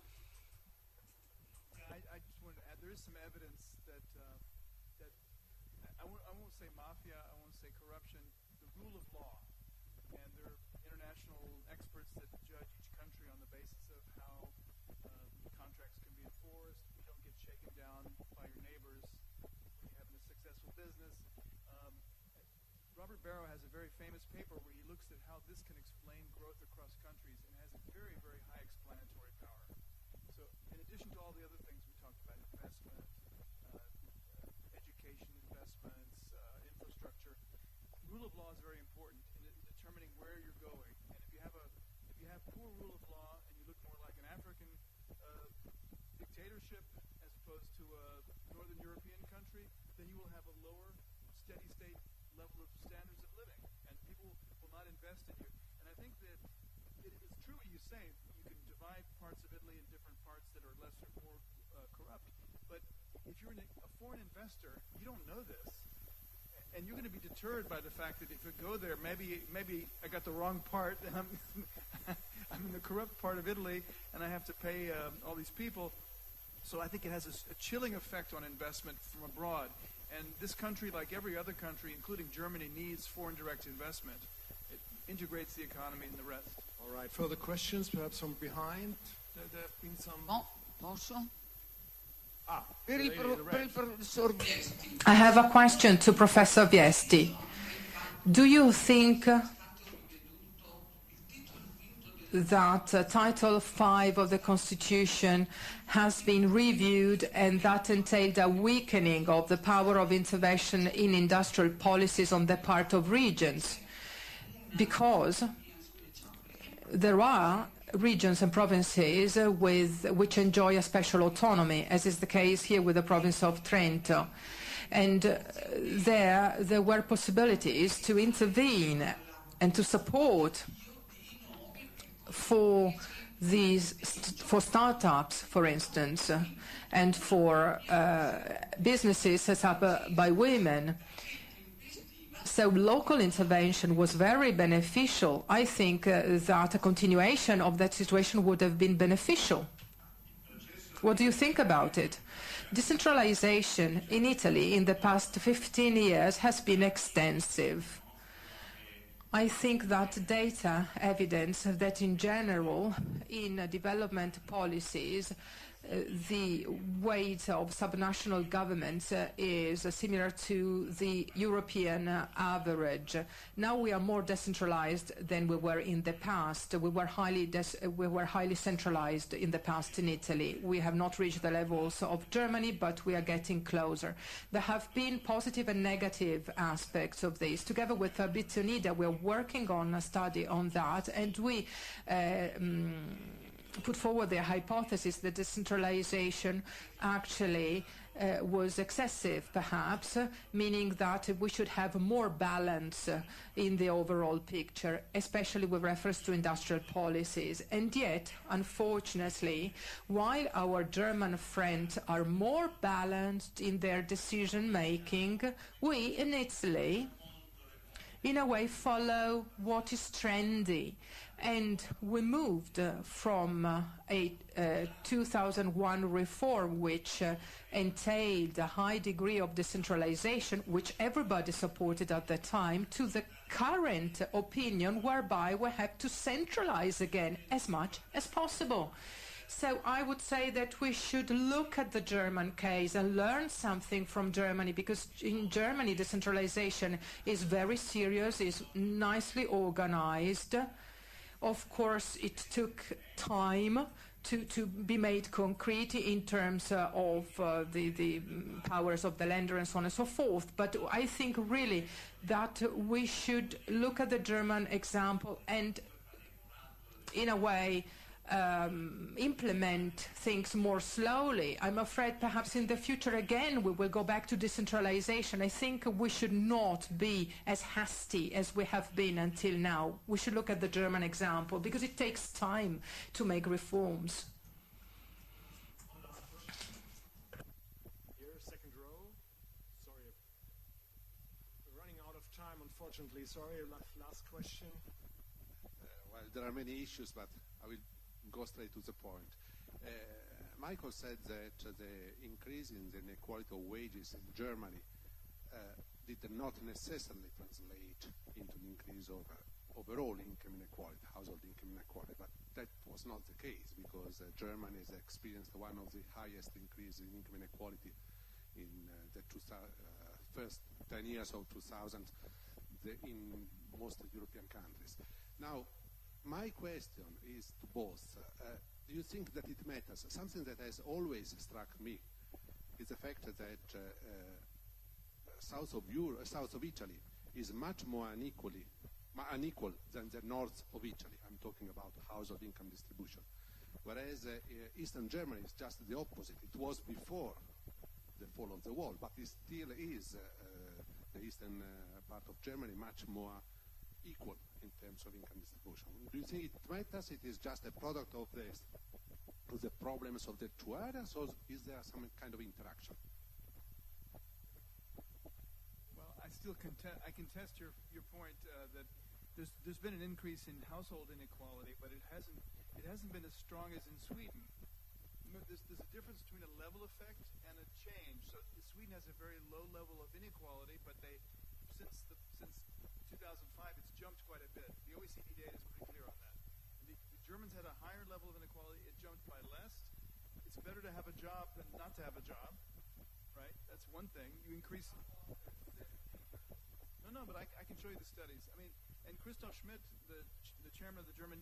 I just wanted to add, there is some evidence that I won't say mafia, I won't say corruption, the rule of law. And there are international experts that judge each country on the basis of how contracts can be enforced. You don't get shaken down by your neighbors when you're having a successful business. Robert Barrow has a very famous paper where he looks at how this can explain growth across countries and has a very, very high explanatory power. So in addition to all the other things we talked about, investment, education investments, infrastructure, rule of law is very important in determining where you're going. And if you have poor rule of law and you look more like an African dictatorship as opposed to a Northern European country, then you will have a lower steady state level of standards of living, and people will not invest in you. And I think that it is true what you say. You can divide parts of Italy in different parts that are less or more corrupt, but if you're a foreign investor, you don't know this. And you're going to be deterred by the fact that if you go there, maybe I got the wrong part, and I'm in the corrupt part of Italy, and I have to pay all these people. So I think it has a chilling effect on investment from abroad. And this country, like every other country, including Germany, needs foreign direct investment. It integrates the economy and the rest. All right, further questions, perhaps from behind? There have been some... Posso? I have a question to Professor Viesti. Do you think that Title V of the Constitution has been reviewed and that entailed a weakening of the power of intervention in industrial policies on the part of regions? Because there are regions and provinces which enjoy a special autonomy, as is the case here with the province of Trento. And there were possibilities to intervene and to support for startups, for instance, and for businesses set up by women. So local intervention was very beneficial. I think that a continuation of that situation would have been beneficial. What do you think about it? Decentralization in Italy in the past 15 years has been extensive. I think that data evidence that in general in development policies the weight of subnational governments is similar to the European average. Now we are more decentralized than we were in the past. We were highly centralized in the past in Italy. We have not reached the levels of Germany, but we are getting closer. There have been positive and negative aspects of this. Together with Fabrizio Nida, we're working on a study on that, and we put forward the hypothesis that decentralization actually was excessive, perhaps, meaning that we should have more balance in the overall picture, especially with reference to industrial policies. And yet, unfortunately, while our German friends are more balanced in their decision-making, we in Italy in a way, follow what is trendy. And we moved from a 2001 reform, which entailed a high degree of decentralization, which everybody supported at the time, to the current opinion whereby we have to centralize again as much as possible. So I would say that we should look at the German case and learn something from Germany, because in Germany decentralization is very serious, is nicely organized. Of course, it took time to be made concrete in terms of the powers of the lender and so on and so forth. But I think really that we should look at the German example and, in a way, implement things more slowly. I'm afraid perhaps in the future again we will go back to decentralization. I think we should not be as hasty as we have been until now. We should look at the German example because it takes time to make reforms. Here, second row. Sorry. We're running out of time, unfortunately. Sorry, last question. Well, there are many issues, but I will go straight to the point. Michael said that the increase in the inequality of wages in Germany did not necessarily translate into an increase of overall income inequality, household income inequality, but that was not the case because Germany has experienced one of the highest increases in income inequality in the first 10 years of 2000 in most European countries. Now, my question is to both. Do you think that it matters? Something that has always struck me is the fact that south of Italy is much more unequal than the north of Italy. I'm talking about household income distribution. Whereas Eastern Germany is just the opposite. It was before the fall of the wall, but it still is, the eastern part of Germany, much more equal in terms of income distribution. Do you think it matters? It is just a product of the problems of the two areas, or is there some kind of interaction? Well, I contest your point that there's been an increase in household inequality, but it hasn't been as strong as in Sweden. There's a difference between a level effect and a change. So Sweden has a very low level of inequality, but since 2005, it's jumped quite a bit. The OECD data is pretty clear on that. The Germans had a higher level of inequality. It jumped by less. It's better to have a job than not to have a job, right? That's one thing. You increase. No, but I can show you the studies. I mean, and Christoph Schmidt, the chairman of the German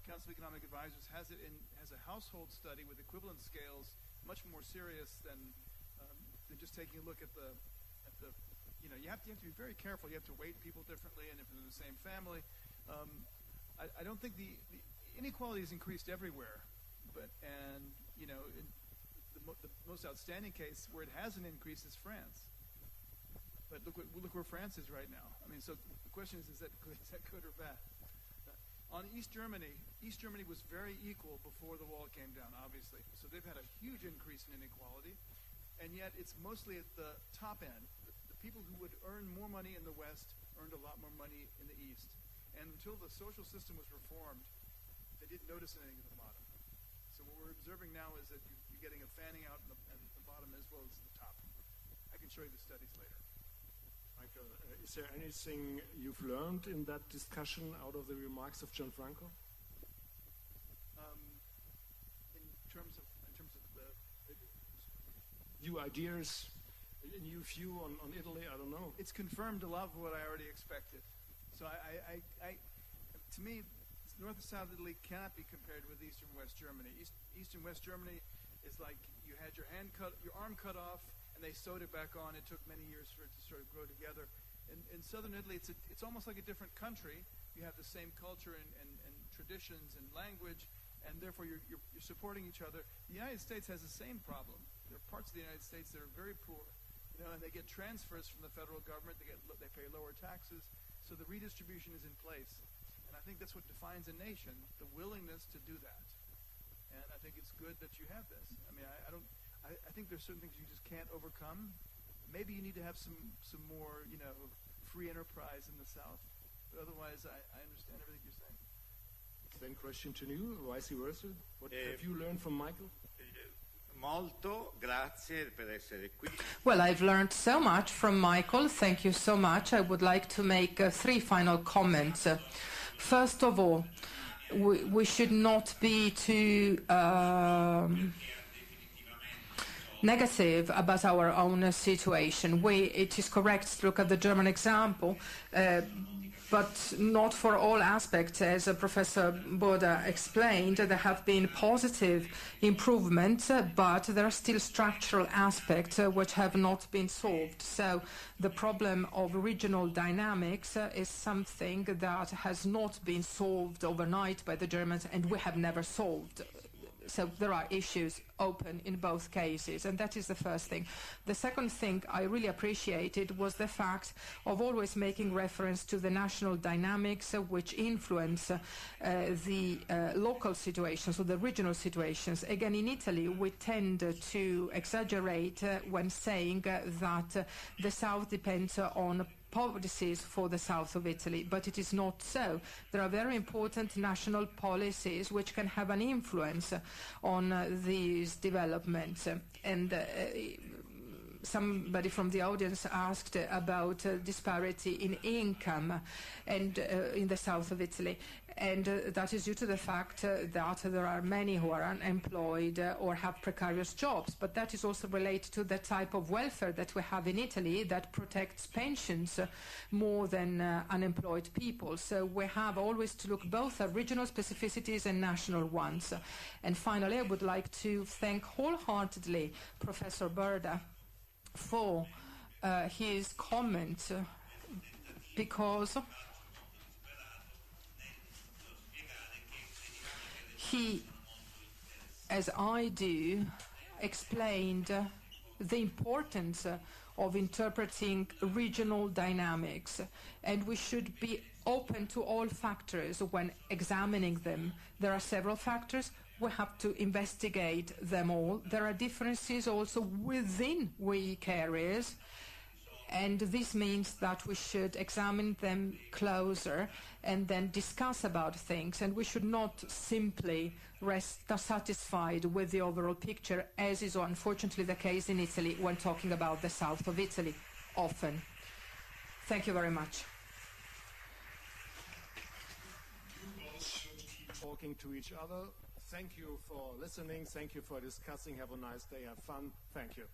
Council of Economic Advisors, has a household study with equivalence scales, much more serious than just taking a look at the. You have to be very careful. You have to weight people differently, and if they're in the same family. I don't think the inequality has increased everywhere, the most outstanding case where it hasn't increased is France. But look where France is right now. I mean, so the question is that good or bad? On East Germany was very equal before the wall came down, obviously. So they've had a huge increase in inequality, and yet it's mostly at the top end. The people who would earn more money in the West earned a lot more money in the East. And until the social system was reformed, they didn't notice anything at the bottom. So what we're observing now is that you're getting a fanning out at the bottom as well as the top. I can show you the studies later. Michael, is there anything you've learned in that discussion out of the remarks of Gianfranco? In terms of the new ideas, a new view on Italy, I don't know. It's confirmed a lot of what I already expected. So to me, North and South Italy cannot be compared with East and West Germany. East and West Germany is like you had your arm cut off, and they sewed it back on. It took many years for it to sort of grow together. In southern Italy, it's almost like a different country. You have the same culture and traditions and language, and therefore you're supporting each other. The United States has the same problem. There are parts of the United States that are very poor, and they get transfers from the federal government. They pay lower taxes, so the redistribution is in place. And I think that's what defines a nation: the willingness to do that. And I think it's good that you have this. I mean, I think there's certain things you just can't overcome. Maybe you need to have some more, free enterprise in the South. But otherwise, I understand everything you're saying. Same question to you, vice versa. What have you learned from Michael? Molto, grazie per essere qui. Well, I've learned so much from Michael. Thank you so much. I would like to make 3 final comments. First of all, we should not be too negative about our own situation. It is correct to look at the German example, but not for all aspects. As Professor BURDA explained, there have been positive improvements, but there are still structural aspects which have not been solved. So the problem of regional dynamics is something that has not been solved overnight by the Germans, and we have never solved. So there are issues open in both cases, and that is the first thing. The second thing I really appreciated was the fact of always making reference to the national dynamics which influence the local situations or the regional situations. Again, in Italy, we tend to exaggerate when saying that the South depends on policies for the south of Italy, but it is not so. There are very important national policies which can have an influence on these developments. And somebody from the audience asked about disparity in income and in the south of Italy. And that is due to the fact that there are many who are unemployed or have precarious jobs. But that is also related to the type of welfare that we have in Italy that protects pensions more than unemployed people. So we have always to look both at regional specificities and national ones. And finally, I would like to thank wholeheartedly Professor BURDA for his comment, because he, as I do, explained the importance of interpreting regional dynamics, and we should be open to all factors when examining them. There are several factors. We have to investigate them all. There are differences also within weak areas, and this means that we should examine them closer and then discuss about things, and we should not simply rest satisfied with the overall picture, as is unfortunately the case in Italy when talking about the south of Italy often. Thank you very much. You both should keep talking to each other. Thank you for listening. Thank you for discussing. Have a nice day. Have fun. Thank you.